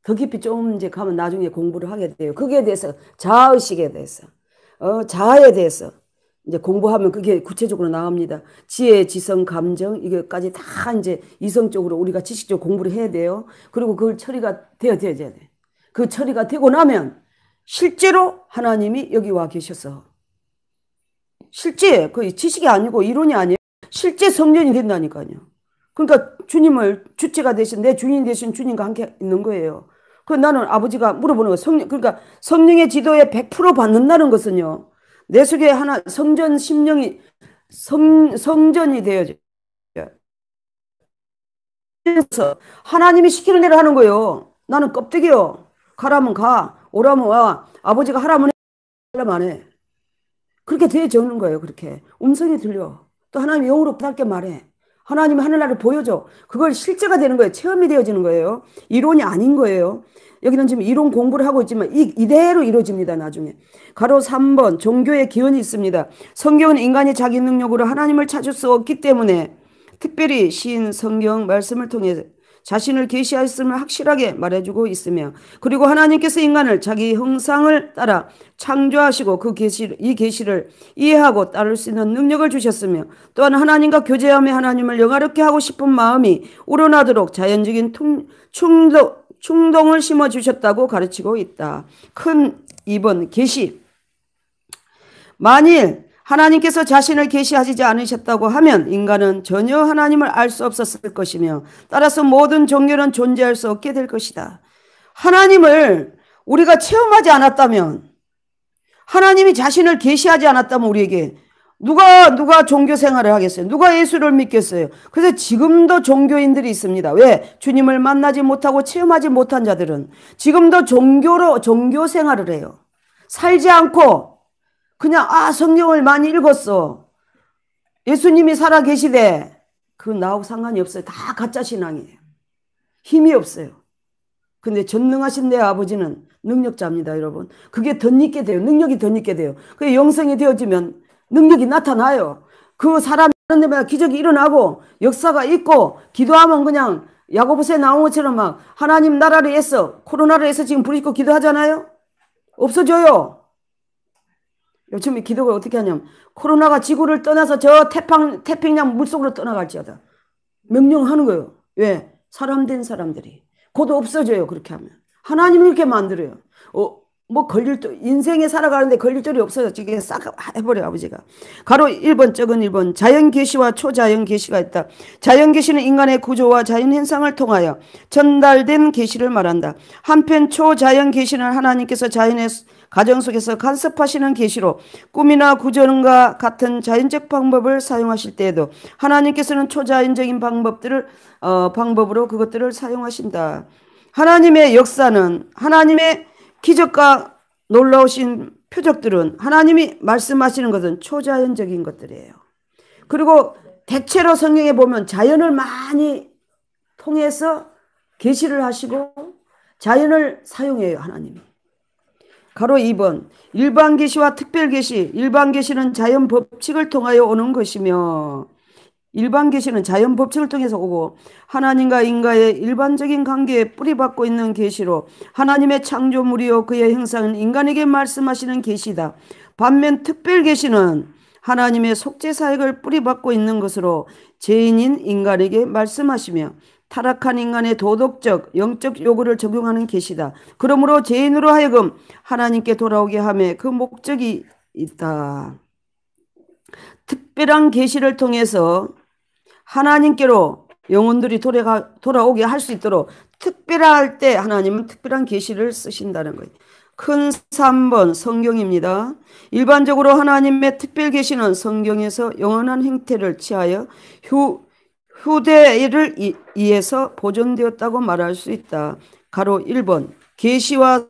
더 깊이 좀 이제 가면 나중에 공부를 하게 돼요. 거기에 대해서 자아의식에 대해서 자아에 대해서 이제 공부하면 그게 구체적으로 나옵니다. 지혜, 지성, 감정 이것까지 다 이제 이성적으로 우리가 지식적으로 공부를 해야 돼요. 그리고 그걸 처리가 되어야 돼. 그 처리가 되고 나면 실제로 하나님이 여기 와 계셔서 실제 그 지식이 아니고 이론이 아니에요. 실제 성전이 된다니까요. 그러니까 주님을 주체가 되신 내 주인이 되신 주님과 함께 있는 거예요. 그 나는 아버지가 물어보는 거 그러니까 성령의 지도에 100% 받는다는 것은요. 내 속에 하나 성전 심령이 성전이 되어져. 그래서 하나님이 시키는 대로 하는 거예요. 나는 껍데기요. 가라면 가, 오라면 와. 아버지가 하라면 해, 하라면 안 해. 그렇게 되어져는 거예요. 그렇게 음성이 들려. 또 하나님이 영으로 부탁게 말해. 하나님이 하늘나라를 보여줘. 그걸 실제가 되는 거예요. 체험이 되어지는 거예요. 이론이 아닌 거예요. 여기는 지금 이론 공부를 하고 있지만 이대로 이루어집니다. 나중에. 가로 3번 종교의 기원이 있습니다. 성경은 인간이 자기 능력으로 하나님을 찾을 수 없기 때문에 특별히 시인 성경 말씀을 통해 자신을 계시하였음을 확실하게 말해주고 있으며 그리고 하나님께서 인간을 자기 형상을 따라 창조하시고 이 계시를 이해하고 따를 수 있는 능력을 주셨으며 또한 하나님과 교제하며 하나님을 영화롭게 하고 싶은 마음이 우러나도록 자연적인 충동을 심어주셨다고 가르치고 있다. 큰 2번 계시. 만일 하나님께서 자신을 계시하시지 않으셨다고 하면 인간은 전혀 하나님을 알 수 없었을 것이며 따라서 모든 종교는 존재할 수 없게 될 것이다. 하나님을 우리가 체험하지 않았다면 하나님이 자신을 계시하지 않았다면 우리에게 누가 종교 생활을 하겠어요? 누가 예수를 믿겠어요? 그래서 지금도 종교인들이 있습니다. 왜? 주님을 만나지 못하고 체험하지 못한 자들은 지금도 종교 생활을 해요. 살지 않고 그냥 성경을 많이 읽었어. 예수님이 살아 계시대. 그건 나하고 상관이 없어요. 다 가짜 신앙이에요. 힘이 없어요. 근데 전능하신 내 아버지는 능력자입니다, 여러분. 그게 덧입게 돼요. 능력이 덧입게 돼요. 그게 영성이 되어지면 능력이 나타나요. 그 사람이 하는 데마다 기적이 일어나고 역사가 있고, 기도하면 그냥 야고보서에 나온 것처럼 막 하나님 나라를 위해서, 코로나를 위해서 지금 부르짖고 기도하잖아요. 없어져요. 요즘에 기도가 어떻게 하냐면 코로나가 지구를 떠나서 저 태평양 물속으로 떠나갈지어다 명령하는 거예요. 왜? 사람 된 사람들이 곧 없어져요. 그렇게 하면 하나님이 이렇게 만들어요. 뭐 인생에 살아가는데 걸릴 줄이 없어요. 지금 싹 해버려 아버지가. 가로 1번 적은 1번 자연계시와 초자연계시가 있다. 자연계시는 인간의 구조와 자연현상을 통하여 전달된 계시를 말한다. 한편 초자연계시는 하나님께서 자연의 가정 속에서 간섭하시는 계시로 꿈이나 구조론과 같은 자연적 방법을 사용하실 때에도 하나님께서는 초자연적인 방법으로 그것들을 사용하신다. 하나님의 역사는 하나님의 기적과 놀라우신 표적들은 하나님이 말씀하시는 것은 초자연적인 것들이에요. 그리고 대체로 성경에 보면 자연을 많이 통해서 계시를 하시고 자연을 사용해요. 하나님이. 가로 2번 일반 계시와 특별 계시. 일반 계시는 자연 법칙을 통하여 오는 것이며 일반 계시는 자연 법칙을 통해서 오고 하나님과 인간의 일반적인 관계에 뿌리박고 있는 계시로 하나님의 창조물이요 그의 형상은 인간에게 말씀하시는 계시다. 반면 특별 계시는 하나님의 속죄 사역을 뿌리박고 있는 것으로 죄인인 인간에게 말씀하시며 타락한 인간의 도덕적, 영적 요구를 적용하는 계시다. 그러므로 죄인으로 하여금 하나님께 돌아오게 하며 그 목적이 있다. 특별한 계시를 통해서 하나님께로 영혼들이 돌아오게 할 수 있도록 특별할 때 하나님은 특별한 계시를 쓰신다는 거예요. 큰 3번 성경입니다. 일반적으로 하나님의 특별 계시는 성경에서 영원한 형태를 취하여 후대를 이해서 보존되었다고 말할 수 있다. 가로 1번 계시와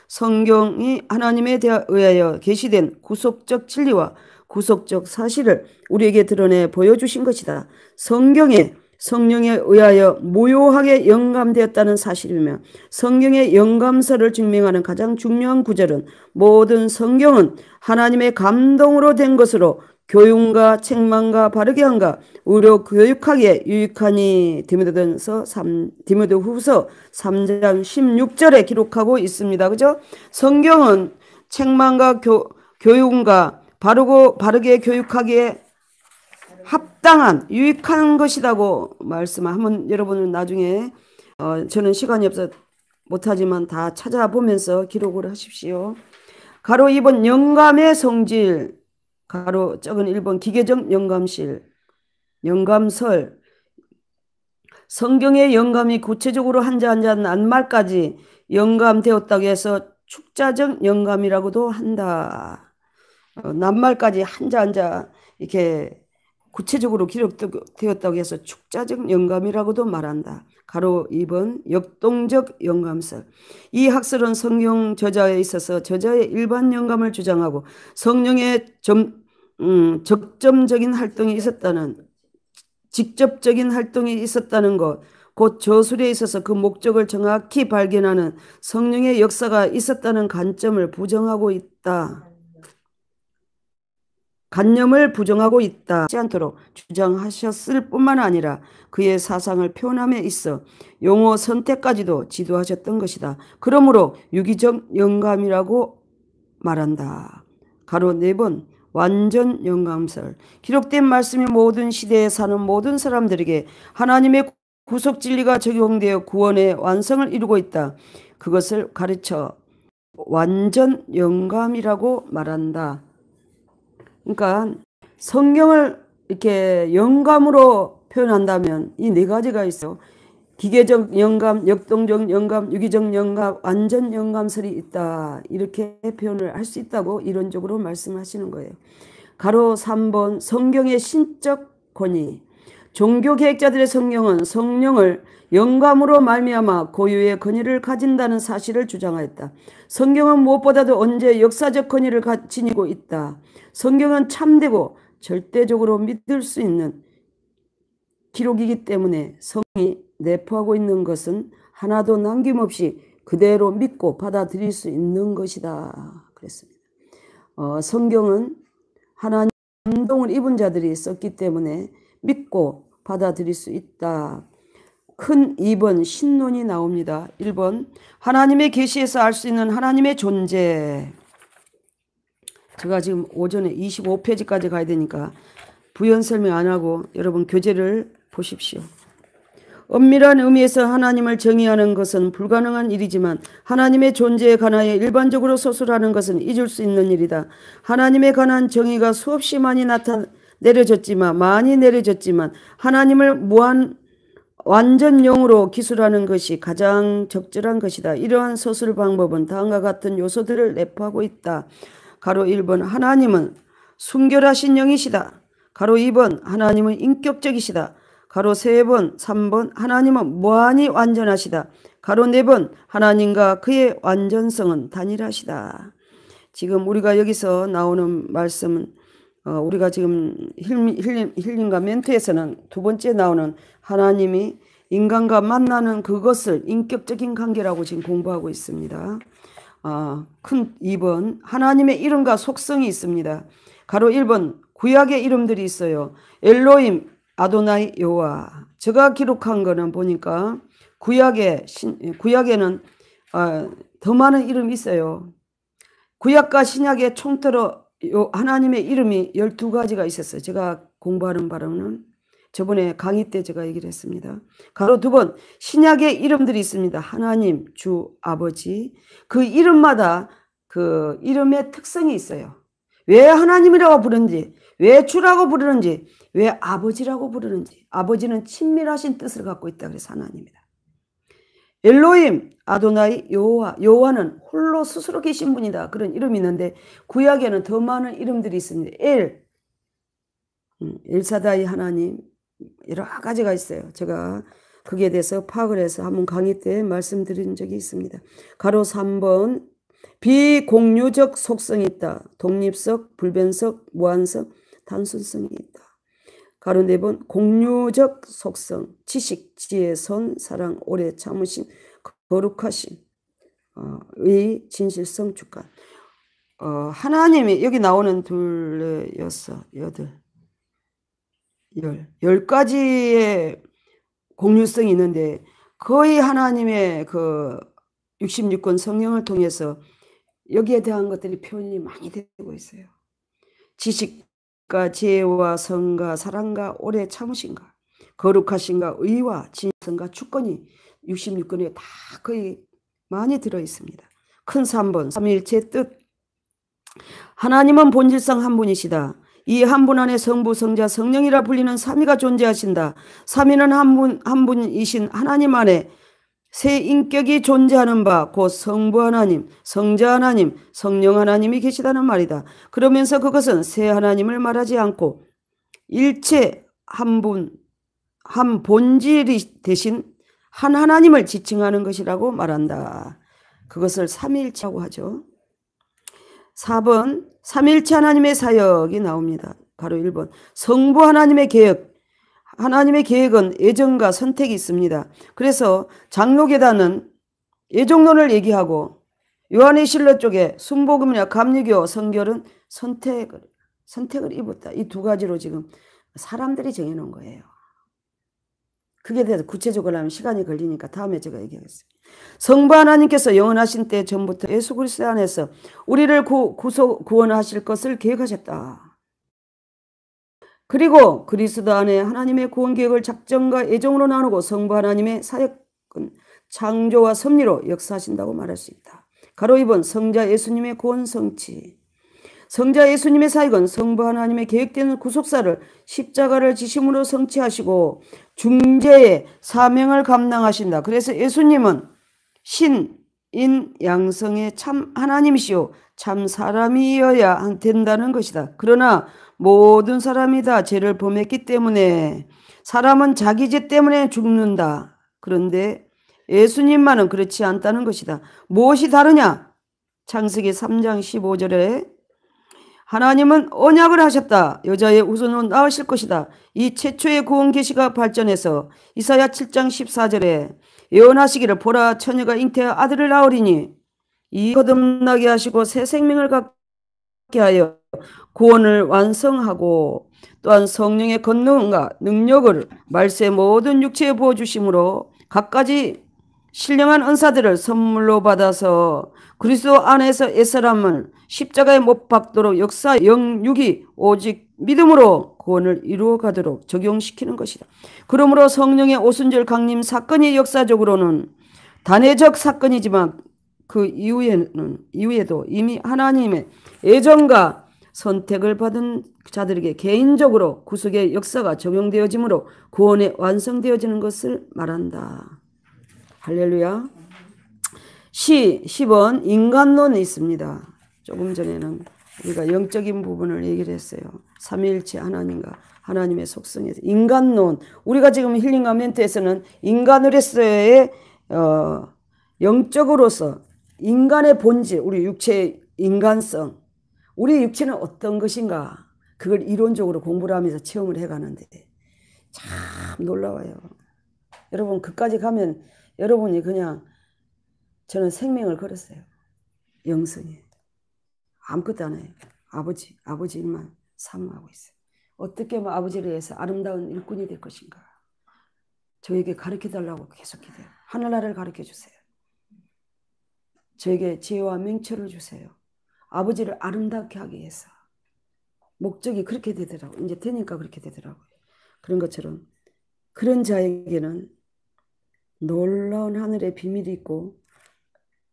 성경이 하나님에 의하여 계시된 구속적 진리와 구속적 사실을 우리에게 드러내 보여주신 것이다. 성경에 성령에 의하여 모요하게 영감되었다는 사실이며 성경의 영감서를 증명하는 가장 중요한 구절은 모든 성경은 하나님의 감동으로 된 것으로 교훈과 책망과 바르게 함과 의로 교육하기에 유익하니 디모데후서 3장 16절에 기록하고 있습니다. 그죠? 성경은 책망과 교육과 바르게 교육하기에 합당한 유익한 것이라고 한번 여러분은 나중에 저는 시간이 없어 못하지만 다 찾아보면서 기록을 하십시오. 가로 2번 영감의 성질, 가로 적은 1번 기계적 영감설. 성경의 영감이 구체적으로 한자 낱말까지 영감되었다고 해서 축자적 영감이라고도 한다. 낱말까지 한자 이렇게 구체적으로 기록되었다고 해서 축자적 영감이라고도 말한다. 가로 2번 역동적 영감설. 이 학설은 성경 저자에 있어서 저자의 일반 영감을 주장하고 성령의 직접적인 활동이 있었다는 것, 곧 저술에 있어서 그 목적을 정확히 발견하는 성령의 역사가 있었다는 관점을 부정하고 있다. 관념을 부정하고 있다 하지 않도록 주장하셨을 뿐만 아니라 그의 사상을 표현함에 있어 용어 선택까지도 지도하셨던 것이다. 그러므로 유기적 영감이라고 말한다. 가로 4번 완전 영감설. 기록된 말씀이 모든 시대에 사는 모든 사람들에게 하나님의 구속 진리가 적용되어 구원의 완성을 이루고 있다. 그것을 가르쳐 완전 영감이라고 말한다. 그러니까 성경을 이렇게 영감으로 표현한다면 이 4가지가 있어요. 기계적 영감, 역동적 영감, 유기적 영감, 완전 영감설이 있다. 이렇게 표현을 할 수 있다고 이론적으로 말씀하시는 거예요. 가로 3번 성경의 신적 권위. 종교 계획자들의 성경은 성령을 영감으로 말미암아 고유의 권위를 가진다는 사실을 주장하였다. 성경은 무엇보다도 언제 역사적 권위를 지니고 있다. 성경은 참되고 절대적으로 믿을 수 있는 기록이기 때문에 성이 내포하고 있는 것은 하나도 남김없이 그대로 믿고 받아들일 수 있는 것이다. 그랬습니다. 성경은 하나님 감동을 입은 자들이 썼기 때문에 믿고 받아들일 수 있다. 큰 2번 신론이 나옵니다. 1번 하나님의 계시에서 알 수 있는 하나님의 존재. 제가 지금 오전에 25페이지까지 가야 되니까 부연 설명 안 하고 여러분 교재를 보십시오. 엄밀한 의미에서 하나님을 정의하는 것은 불가능한 일이지만 하나님의 존재에 관하여 일반적으로 소술하는 것은 잊을 수 있는 일이다. 하나님에 관한 정의가 수없이 많이 내려졌지만 하나님을 완전 영으로 기술하는 것이 가장 적절한 것이다. 이러한 소술 방법은 다음과 같은 요소들을 내포하고 있다. 가로 1번 하나님은 순결하신 영이시다. 가로 2번 하나님은 인격적이시다. 가로 3번 3번 하나님은 무한히 완전하시다. 가로 4번 하나님과 그의 완전성은 단일하시다. 지금 우리가 여기서 나오는 말씀은 우리가 지금 힐링과 멘트에서는 두 번째 나오는 하나님이 인간과 만나는 그것을 인격적인 관계라고 지금 공부하고 있습니다. 큰 2번 하나님의 이름과 속성이 있습니다. 가로 1번 구약의 이름들이 있어요. 엘로임, 아도나이, 여호와. 제가 기록한 거는 보니까 구약에는 더 많은 이름이 있어요. 구약과 신약에 총틀어 하나님의 이름이 12가지가 있었어요. 제가 공부하는 바로는 저번에 강의 때 제가 얘기를 했습니다. 가로 2번 신약의 이름들이 있습니다. 하나님, 주, 아버지. 그 이름마다 그 이름의 특성이 있어요. 왜 하나님이라고 부르는지, 왜 주라고 부르는지, 왜 아버지라고 부르는지. 아버지는 친밀하신 뜻을 갖고 있다 그래서 하나님이다. 엘로임, 아도나이, 여호와. 여호와는 홀로 스스로 계신 분이다. 그런 이름이 있는데 구약에는 더 많은 이름들이 있습니다. 엘사다이 하나님, 여러 가지가 있어요. 제가 거기에 대해서 파악을 해서 한번 강의 때 말씀드린 적이 있습니다. 가로 3번 비공유적 속성이 있다. 독립적, 불변적, 무한성, 단순성이 있다. 가로 4번 공유적 속성, 지식, 지혜, 선, 사랑, 오래 참으심, 거룩하심, 의, 진실성, 주관. 하나님이 여기 나오는 2, 6, 8, 10가지의 공유성이 있는데 거의 하나님의 그 66권 성경을 통해서 여기에 대한 것들이 표현이 많이 되고 있어요. 지식과 지혜와 성과 사랑과 오래 참으신가, 거룩하신가, 의와 진성과 주권이 66권에 다 거의 많이 들어 있습니다. 큰 3번 삼위일체의 뜻. 하나님은 본질상 한 분이시다. 이 한 분 안에 성부, 성자, 성령이라 불리는 삼위가 존재하신다. 삼위는 한 분이신 하나님 안에 세 인격이 존재하는 바 곧 성부 하나님, 성자 하나님, 성령 하나님이 계시다는 말이다. 그러면서 그것은 세 하나님을 말하지 않고 일체 한 본질이 대신 한 하나님을 지칭하는 것이라고 말한다. 그것을 삼위일체라고 하죠. 4번 삼위일체 하나님의 사역이 나옵니다. 가로 1번 성부 하나님의 계획. 하나님의 계획은 예정과 선택이 있습니다. 그래서 장로계단은 예정론을 얘기하고 요한의실로 쪽에 순복음이나 감리교, 선결은 선택을 입었다. 이 2가지로 지금 사람들이 정해놓은 거예요. 그게 대해서 구체적으로 하면 시간이 걸리니까 다음에 제가 얘기하겠습니다. 성부 하나님께서 영원하신 때 전부터 예수 그리스도 안에서 우리를 구원하실 것을 계획하셨다. 그리고 그리스도 안에 하나님의 구원 계획을 작정과 예정으로 나누고 성부 하나님의 사역은 창조와 섭리로 역사하신다고 말할 수 있다. 가로 2번 성자 예수님의 구원 성취. 성자 예수님의 사역은 성부 하나님의 계획되는 구속사를 십자가를 지심으로 성취하시고 중재의 사명을 감당하신다. 그래서 예수님은 신인 양성의 참 하나님이시오 참 사람이어야 된다는 것이다. 그러나 모든 사람이 다 죄를 범했기 때문에 사람은 자기 죄 때문에 죽는다. 그런데 예수님만은 그렇지 않다는 것이다. 무엇이 다르냐? 창세기 3장 15절에 하나님은 언약을 하셨다. 여자의 후손은 낳으실 것이다. 이 최초의 구원 계시가 발전해서 이사야 7장 14절에 예언하시기를 보라 처녀가 잉태하 아들을 낳으리니 이 거듭나게 하시고 새 생명을 갖게 하여 구원을 완성하고 또한 성령의 권능과 능력을 말세의 모든 육체에 부어주심으로 각가지 신령한 은사들을 선물로 받아서 그리스도 안에서 옛사람을 십자가에 못 박도록 역사 영육이 오직 믿음으로 구원을 이루어 가도록 적용시키는 것이다. 그러므로 성령의 오순절 강림 사건이 역사적으로는 단회적 사건이지만 그 이후에도 이미 하나님의 애정과 선택을 받은 자들에게 개인적으로 구속의 역사가 적용되어지므로 구원이 완성되어지는 것을 말한다. 할렐루야. 10번 인간론이 있습니다. 조금 전에는 우리가 영적인 부분을 얘기를 했어요. 삼위일체 하나님과 하나님의 속성에서 인간론. 우리가 지금 힐링과 멘트에서는 인간으로서의 영적으로서 인간의 본질, 우리 육체의 인간성, 우리 육체는 어떤 것인가, 그걸 이론적으로 공부를 하면서 체험을 해가는데 참 놀라워요. 여러분 그까지 가면 여러분이 그냥 저는 생명을 걸었어요. 영성에 아무것도 안 해요. 아버지 일만 사모하고 있어요. 어떻게 하면 아버지를 위해서 아름다운 일꾼이 될 것인가. 저에게 가르쳐달라고 계속 기도해요. 하늘나라를 가르쳐주세요. 저에게 지혜와 명철을 주세요. 아버지를 아름답게 하기 위해서. 목적이 그렇게 되더라고요. 이제 되니까 그렇게 되더라고요. 그런 것처럼 그런 자에게는 놀라운 하늘의 비밀이 있고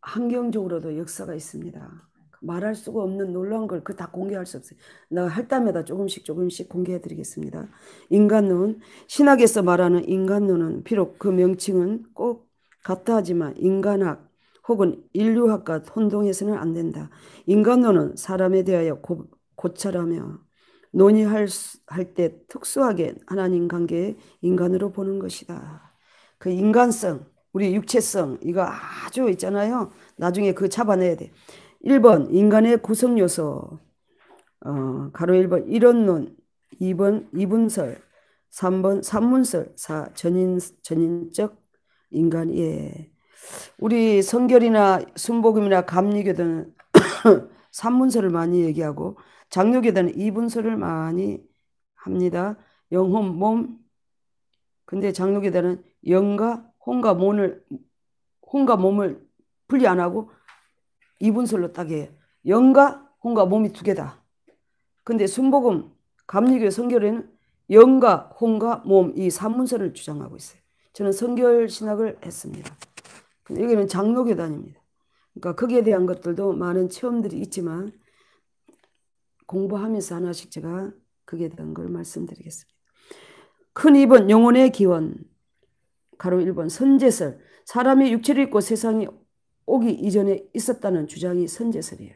환경적으로도 역사가 있습니다. 말할 수가 없는 놀라운 걸 그 다 공개할 수 없어요. 내가 할 때마다 조금씩 공개해 드리겠습니다. 인간론, 신학에서 말하는 인간론은 비록 그 명칭은 꼭 같다 하지만 인간학 혹은 인류학과 혼동해서는 안 된다. 인간론은 사람에 대하여 고찰하며 논의할 때 특수하게 하나님 관계의 인간으로 보는 것이다. 그 인간성, 우리 육체성 이거 아주 있잖아요. 나중에 그거 잡아내야 돼. 1번 인간의 구성요소, 가로 1번 이론론, 2번 이분설, 3번 산문설, 4 전인적 인간. 예. 우리 성결이나 순복음이나 감리교들은 산문설을 많이 얘기하고 장로교들은 이분설을 많이 합니다. 영혼, 몸. 근데 장로교들은 영과 혼과 몸을 분리 안 하고 이분설로 딱 해요. 영과 혼과 몸이 두 개다. 근데 순복음, 감리교, 성결에는 영과 혼과 몸 이 삼문설을 주장하고 있어요. 저는 성결 신학을 했습니다. 근데 여기는 장로교단입니다. 그러니까 거기에 대한 것들도 많은 체험들이 있지만 공부하면서 하나씩 제가 거기에 대한 걸 말씀드리겠습니다. 큰 2번 영혼의 기원, 가로 1번 선제설, 사람이 육체를 입고 세상이 오기 이전에 있었다는 주장이 선제설이에요.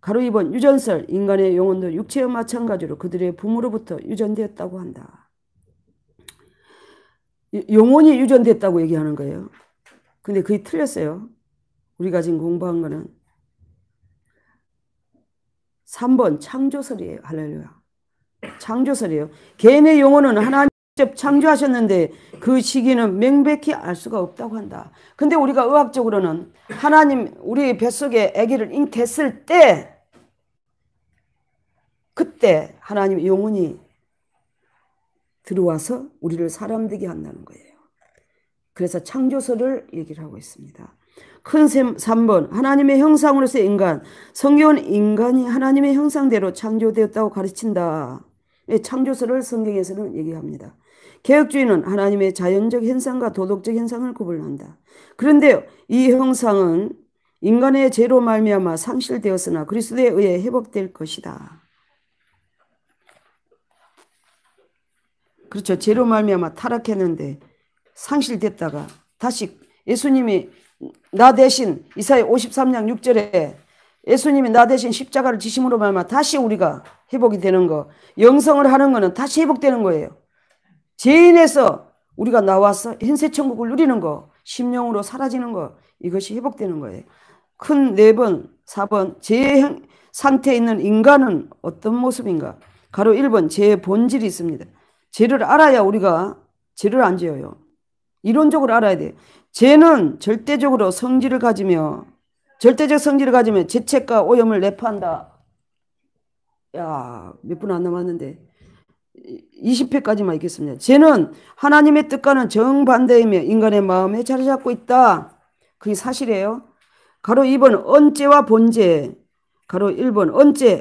가로 2번 유전설, 인간의 영혼도 육체와 마찬가지로 그들의 부모로부터 유전되었다고 한다. 영혼이 유전됐다고 얘기하는 거예요. 근데 그게 틀렸어요. 우리가 지금 공부한 거는 3번 창조설이에요. 할렐루야. 창조설이에요. 개인의 영혼은 하나님 직접 창조하셨는데 그 시기는 명백히 알 수가 없다고 한다. 근데 우리가 의학적으로는 하나님 우리 뱃속에 아기를 잉태했을 때 그때 하나님의 영혼이 들어와서 우리를 사람 되게 한다는 거예요. 그래서 창조설을 얘기를 하고 있습니다. 큰 3번 하나님의 형상으로서 인간, 성경은 인간이 하나님의 형상대로 창조되었다고 가르친다. 창조설을 성경에서는 얘기합니다. 개혁주의는 하나님의 자연적 현상과 도덕적 현상을 구분한다. 그런데 이 형상은 인간의 죄로 말미암아 상실되었으나 그리스도에 의해 회복될 것이다. 그렇죠. 죄로 말미암아 타락했는데 상실됐다가 다시 예수님이 나 대신 이사야 53장 6절에 예수님이 나 대신 십자가를 지심으로 말미암아 다시 우리가 회복이 되는 거, 영성을 하는 거는 다시 회복되는 거예요. 죄인에서 우리가 나와서 현세천국을 누리는 거, 심령으로 사라지는 거, 이것이 회복되는 거예요. 큰 4번, 4번 죄의 상태에 있는 인간은 어떤 모습인가? 가로 1번 죄의 본질이 있습니다. 죄를 알아야 우리가 죄를 안 지어요. 이론적으로 알아야 돼요. 죄는 절대적 성질을 가지며 죄책과 오염을 내포한다. 야, 몇 분 안 남았는데 20회까지만 읽겠습니다. 죄는 하나님의 뜻과는 정반대이며 인간의 마음에 자리 잡고 있다. 그게 사실이에요. 가로 2번 언죄와 본죄. 가로 1번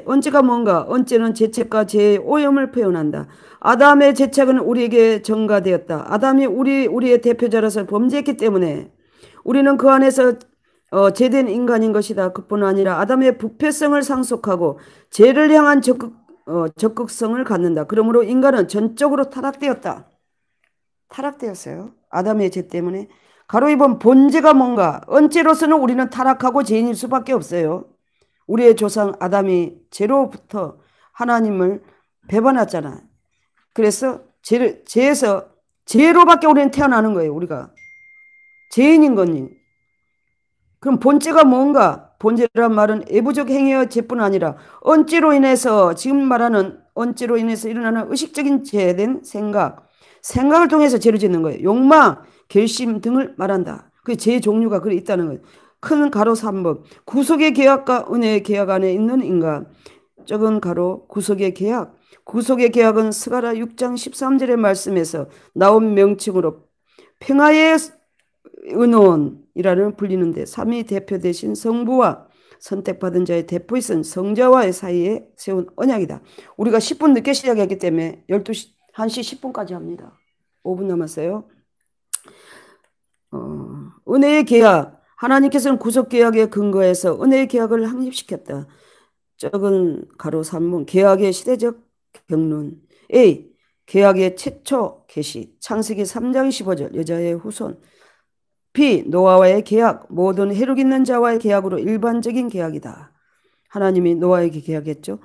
언죄가 뭔가? 언죄는 죄책과 죄의 오염을 표현한다. 아담의 죄책은 우리에게 전가되었다. 아담이 우리의 대표자라서 범죄했기 때문에 우리는 그 안에서 죄된 인간인 것이다. 그뿐 아니라 아담의 부패성을 상속하고 죄를 향한 적극성을 갖는다. 그러므로 인간은 전적으로 타락되었어요. 아담의 죄 때문에. 가로 2번 본죄가 뭔가? 언죄로서는 우리는 타락하고 죄인일 수밖에 없어요. 우리의 조상 아담이 죄로부터 하나님을 배반했잖아. 그래서 죄에서 죄로밖에 우리는 태어나는 거예요. 우리가 죄인인 거니. 그럼 본죄가 뭔가? 본죄란 말은 애부적 행위의 죄뿐 아니라 언죄로 인해서, 지금 말하는 언죄로 인해서 일어나는 의식적인 죄된 생각을 통해서 죄를 짓는 거예요. 욕망, 결심 등을 말한다. 그 죄 종류가 그래 있다는 거예요. 큰 가로 3번 구속의 계약과 은혜의 계약 안에 있는 인간. 적은 가로 구속의 계약. 구속의 계약은 스가랴 6장 13절의 말씀에서 나온 명칭으로 평화의 은원이라는 불리는데 삼위 대표 대신 성부와 선택받은 자의 대표이신 성자와의 사이에 세운 언약이다. 우리가 10분 늦게 시작했기 때문에 1시 10분까지 합니다. 5분 남았어요. 은혜의 계약. 하나님께서는 구속계약에 근거해서 은혜의 계약을 확립시켰다. 적은 가로 3번 계약의 시대적 경륜. A. 계약의 최초 계시. 창세기 3장 15절 여자의 후손. B. 노아와의 계약. 모든 혈육 있는 자와의 계약으로 일반적인 계약이다. 하나님이 노아에게 계약했죠.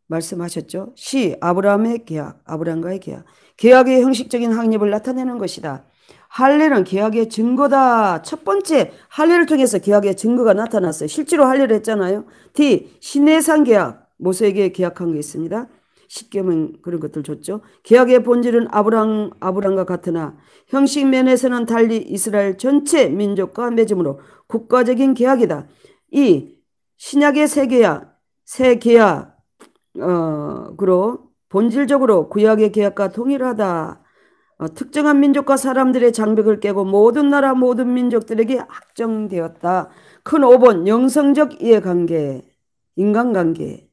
말씀하셨죠. C. 아브라함의 계약. 아브라함과의 계약. 계약의 형식적인 확립을 나타내는 것이다. 할례는 계약의 증거다. 첫 번째 할례를 통해서 계약의 증거가 나타났어요. 실제로 할례를 했잖아요. D. 시내산 계약. 모세에게 계약한 게 있습니다. 십계명 그런 것들 줬죠. 계약의 본질은 아브람과 같으나 형식 면에서는 달리 이스라엘 전체 민족과 맺음으로 국가적인 계약이다. 이 신약의 새 계약으로 본질적으로 구약의 계약과 동일하다. 특정한 민족과 사람들의 장벽을 깨고 모든 나라 모든 민족들에게 확정되었다. 큰 5번 영성적 이해관계, 인간관계.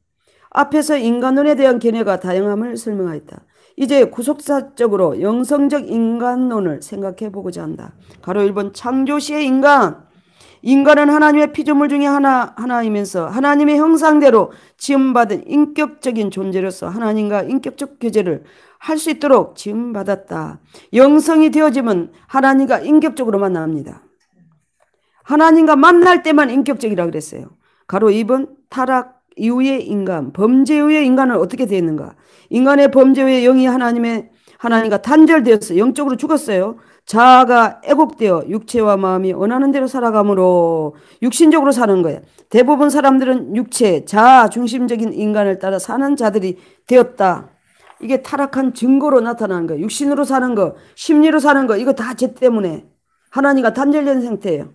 앞에서 인간론에 대한 견해가 다양함을 설명하였다. 이제 구속사적으로 영성적 인간론을 생각해 보고자 한다. 가로 1번 창조시의 인간은 하나님의 피조물 중에 하나이면서 하나님의 형상대로 지음받은 인격적인 존재로서 하나님과 인격적 교제를 할 수 있도록 지음받았다. 영성이 되어지면 하나님과 인격적으로 만납니다. 하나님과 만날 때만 인격적이라 그랬어요. 가로 2번 타락 이후의 인간, 범죄 이후의 인간은 어떻게 되었는가? 인간의 범죄 후에 영이 하나님과 단절되었어. 영적으로 죽었어요. 자아가 애곡되어 육체와 마음이 원하는 대로 살아가므로 육신적으로 사는 거예요. 대부분 사람들은 육체, 자아 중심적인 인간을 따라 사는 자들이 되었다. 이게 타락한 증거로 나타나는 거예요. 육신으로 사는 거, 심리로 사는 거, 이거 다 죄 때문에 하나님과 단절된 상태예요.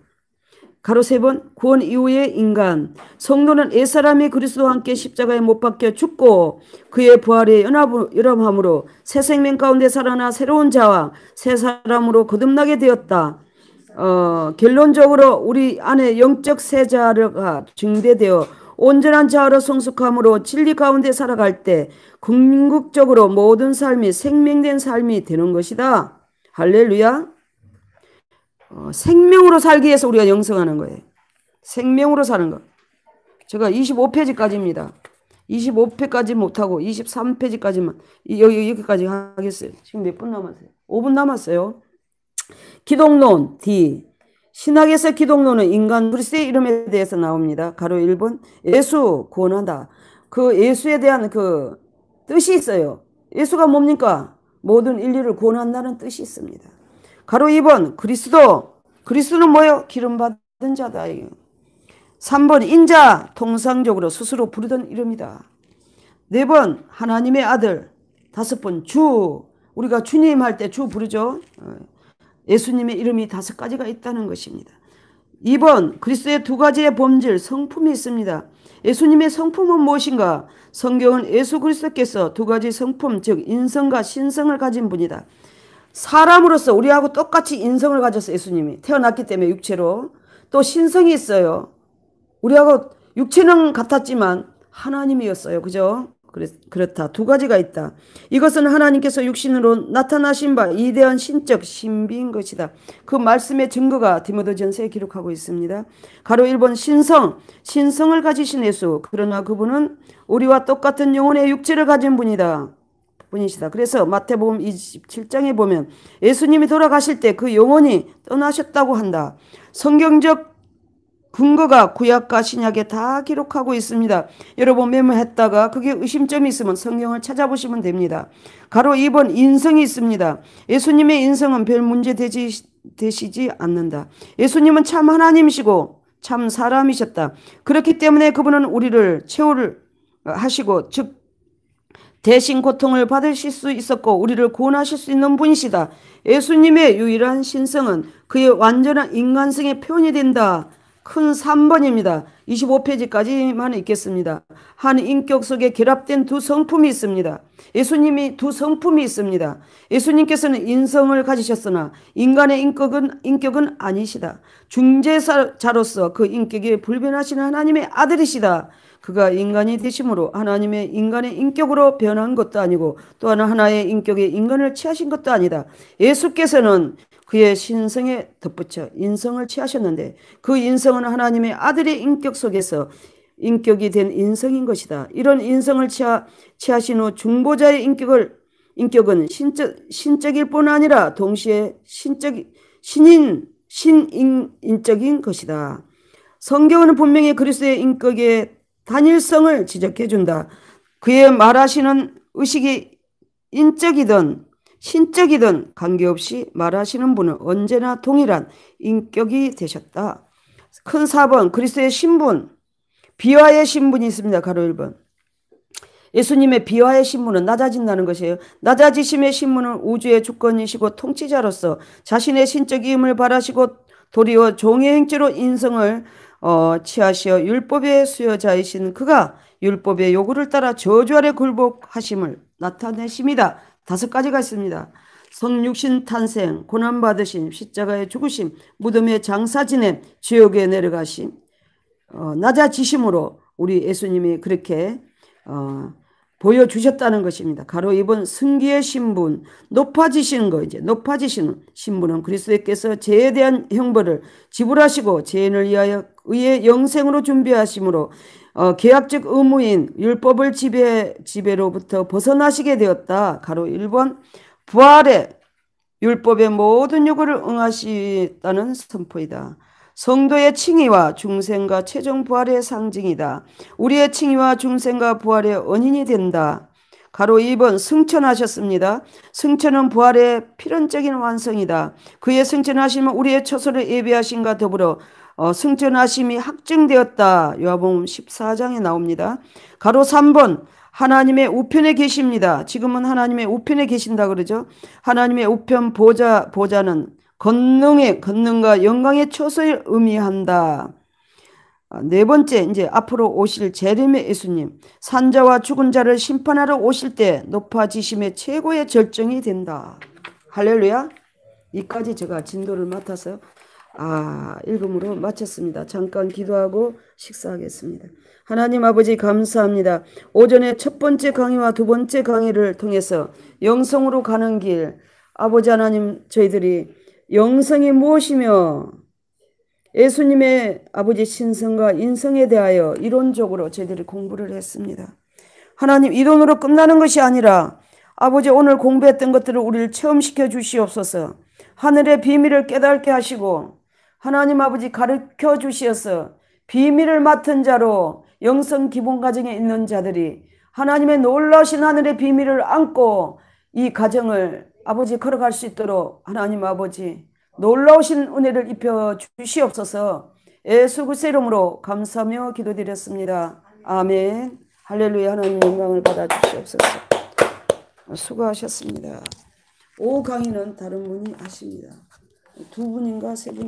가로 3번 구원 이후의 인간. 성도는 옛사람이 그리스도와 함께 십자가에 못 박혀 죽고 그의 부활에 연합함으로 새 생명 가운데 살아나 새로운 자와 새 사람으로 거듭나게 되었다. 결론적으로 우리 안에 영적 새 자가 증대되어 온전한 자아로 성숙함으로 진리 가운데 살아갈 때 궁극적으로 모든 삶이 생명된 삶이 되는 것이다. 할렐루야. 생명으로 살기 위해서 우리가 영성하는 거예요. 생명으로 사는 거. 제가 25페이지까지입니다. 25페이지까지 못하고 23페이지까지만 여기까지 하겠어요. 지금 몇 분 남았어요? 5분 남았어요. 기독론 D. 신학에서 기독론은 인간 그리스도의 이름에 대해서 나옵니다. 가로 1번 예수 구원한다. 그 예수에 대한 그 뜻이 있어요. 예수가 뭡니까? 모든 인류를 구원한다는 뜻이 있습니다. 가로 2번 그리스도는 뭐예요? 기름 받은 자다. 3번 인자, 통상적으로 스스로 부르던 이름이다. 4번 하나님의 아들. 5번 주, 우리가 주님 할 때 주 부르죠. 예수님의 이름이 5가지가 있다는 것입니다. 2번 그리스도의 2가지의 본질, 성품이 있습니다. 예수님의 성품은 무엇인가? 성경은 예수 그리스도께서 2가지 성품, 즉 인성과 신성을 가진 분이다. 사람으로서 우리하고 똑같이 인성을 가졌어요. 예수님이 태어났기 때문에 육체로. 또 신성이 있어요. 우리하고 육체는 같았지만 하나님이었어요. 그죠? 그렇다. 2가지가 있다. 이것은 하나님께서 육신으로 나타나신 바 이대한 신적 신비인 것이다. 그 말씀의 증거가 디모데전서에 기록하고 있습니다. 가로 1번 신성을 가지신 예수. 그러나 그분은 우리와 똑같은 영혼의 육체를 가진 분이시다. 그래서 마태복음 27장에 보면 예수님이 돌아가실 때 그 영혼이 떠나셨다고 한다. 성경적 근거가 구약과 신약에 다 기록하고 있습니다. 여러분 메모했다가 그게 의심점이 있으면 성경을 찾아보시면 됩니다. 가로 2번 인성이 있습니다. 예수님의 인성은 별 문제 되시지 않는다. 예수님은 참 하나님이시고 참 사람이셨다. 그렇기 때문에 그분은 우리를 최후를 하시고 즉 대신 고통을 받으실 수 있었고 우리를 구원하실 수 있는 분이시다. 예수님의 유일한 신성은 그의 완전한 인간성의 표현이 된다. 큰 3번입니다. 25페이지까지만 읽겠습니다. 한 인격 속에 결합된 2 성품이 있습니다. 예수님이 2 성품이 있습니다. 예수님께서는 인성을 가지셨으나 인간의 인격은 아니시다. 중재자로서 그 인격이 불변하시는 하나님의 아들이시다. 그가 인간이 되심으로 하나님의 인간의 인격으로 변한 것도 아니고 또한 하나의 인격의 인간을 취하신 것도 아니다. 예수께서는 그의 신성에 덧붙여 인성을 취하셨는데 그 인성은 하나님의 아들의 인격 속에서 인격이 된 인성인 것이다. 이런 인성을 취하신 후 중보자의 인격은 신적일 뿐 아니라 동시에 신인적인 것이다. 성경은 분명히 그리스도의 인격의 단일성을 지적해준다. 그의 말하시는 의식이 인적이든 신적이든 관계없이 말하시는 분은 언제나 동일한 인격이 되셨다. 큰 4번 그리스도의 신분, 비화의 신분이 있습니다. 가로 1번. 예수님의 비화의 신분은 낮아진다는 것이에요. 낮아지심의 신분은 우주의 주권이시고 통치자로서 자신의 신적 이음을 바라시고 도리어 종의 행체로 인성을 취하시어 율법의 수여자이신 그가 율법의 요구를 따라 저주 아래 굴복하심을 나타내십니다. 5가지가 있습니다. 성육신 탄생, 고난받으심, 십자가의 죽으심, 무덤의 장사 지냄, 지옥에 내려가심, 낮아지심으로 우리 예수님이 그렇게 보여주셨다는 것입니다. 가로 2번 승기의 신분, 높아지시는 거 이제 높아지시는 신분은 그리스도께서 죄에 대한 형벌을 지불하시고 죄인을 위하여 의의 영생으로 준비하심으로 계약적 의무인 율법을 지배로부터 벗어나시게 되었다. 가로 1번 부활에 율법의 모든 요구를 응하시다는 선포이다. 성도의 칭의와 중생과 최종 부활의 상징이다. 우리의 칭의와 중생과 부활의 원인이 된다. 가로 2번 승천하셨습니다. 승천은 부활의 필연적인 완성이다. 그의 승천하심은 우리의 처소를 예비하심과 더불어 승천하심이 확증되었다. 요한복음 14장에 나옵니다. 가로 3번 하나님의 우편에 계십니다. 지금은 하나님의 우편에 계신다 그러죠. 하나님의 우편 보좌는 권능과 영광의 처소를 의미한다. 4번째 이제 앞으로 오실 재림의 예수님 산자와 죽은 자를 심판하러 오실 때 높아지심의 최고의 절정이 된다. 할렐루야. 이까지 제가 진도를 맡아서 읽음으로 마쳤습니다. 잠깐 기도하고 식사하겠습니다. 하나님 아버지 감사합니다. 오전에 첫 번째 강의와 두 번째 강의를 통해서 영성으로 가는 길 아버지 하나님 저희들이 영성이 무엇이며 예수님의 아버지 신성과 인성에 대하여 이론적으로 저희들이 공부를 했습니다. 하나님 이론으로 끝나는 것이 아니라 아버지 오늘 공부했던 것들을 우리를 체험시켜 주시옵소서. 하늘의 비밀을 깨닫게 하시고 하나님 아버지 가르쳐 주시어서 비밀을 맡은 자로 영성 기본 과정에 있는 자들이 하나님의 놀라우신 하늘의 비밀을 안고 이 가정을 아버지 걸어갈 수 있도록 하나님 아버지 놀라우신 은혜를 입혀 주시옵소서. 예수 그리스도의 이름으로 감사하며 기도드렸습니다. 아멘. 할렐루야. 하나님 영광을 받아 주시옵소서. 수고하셨습니다. 5강의는 다른 분이 하십니다. 두 분인가 세 분.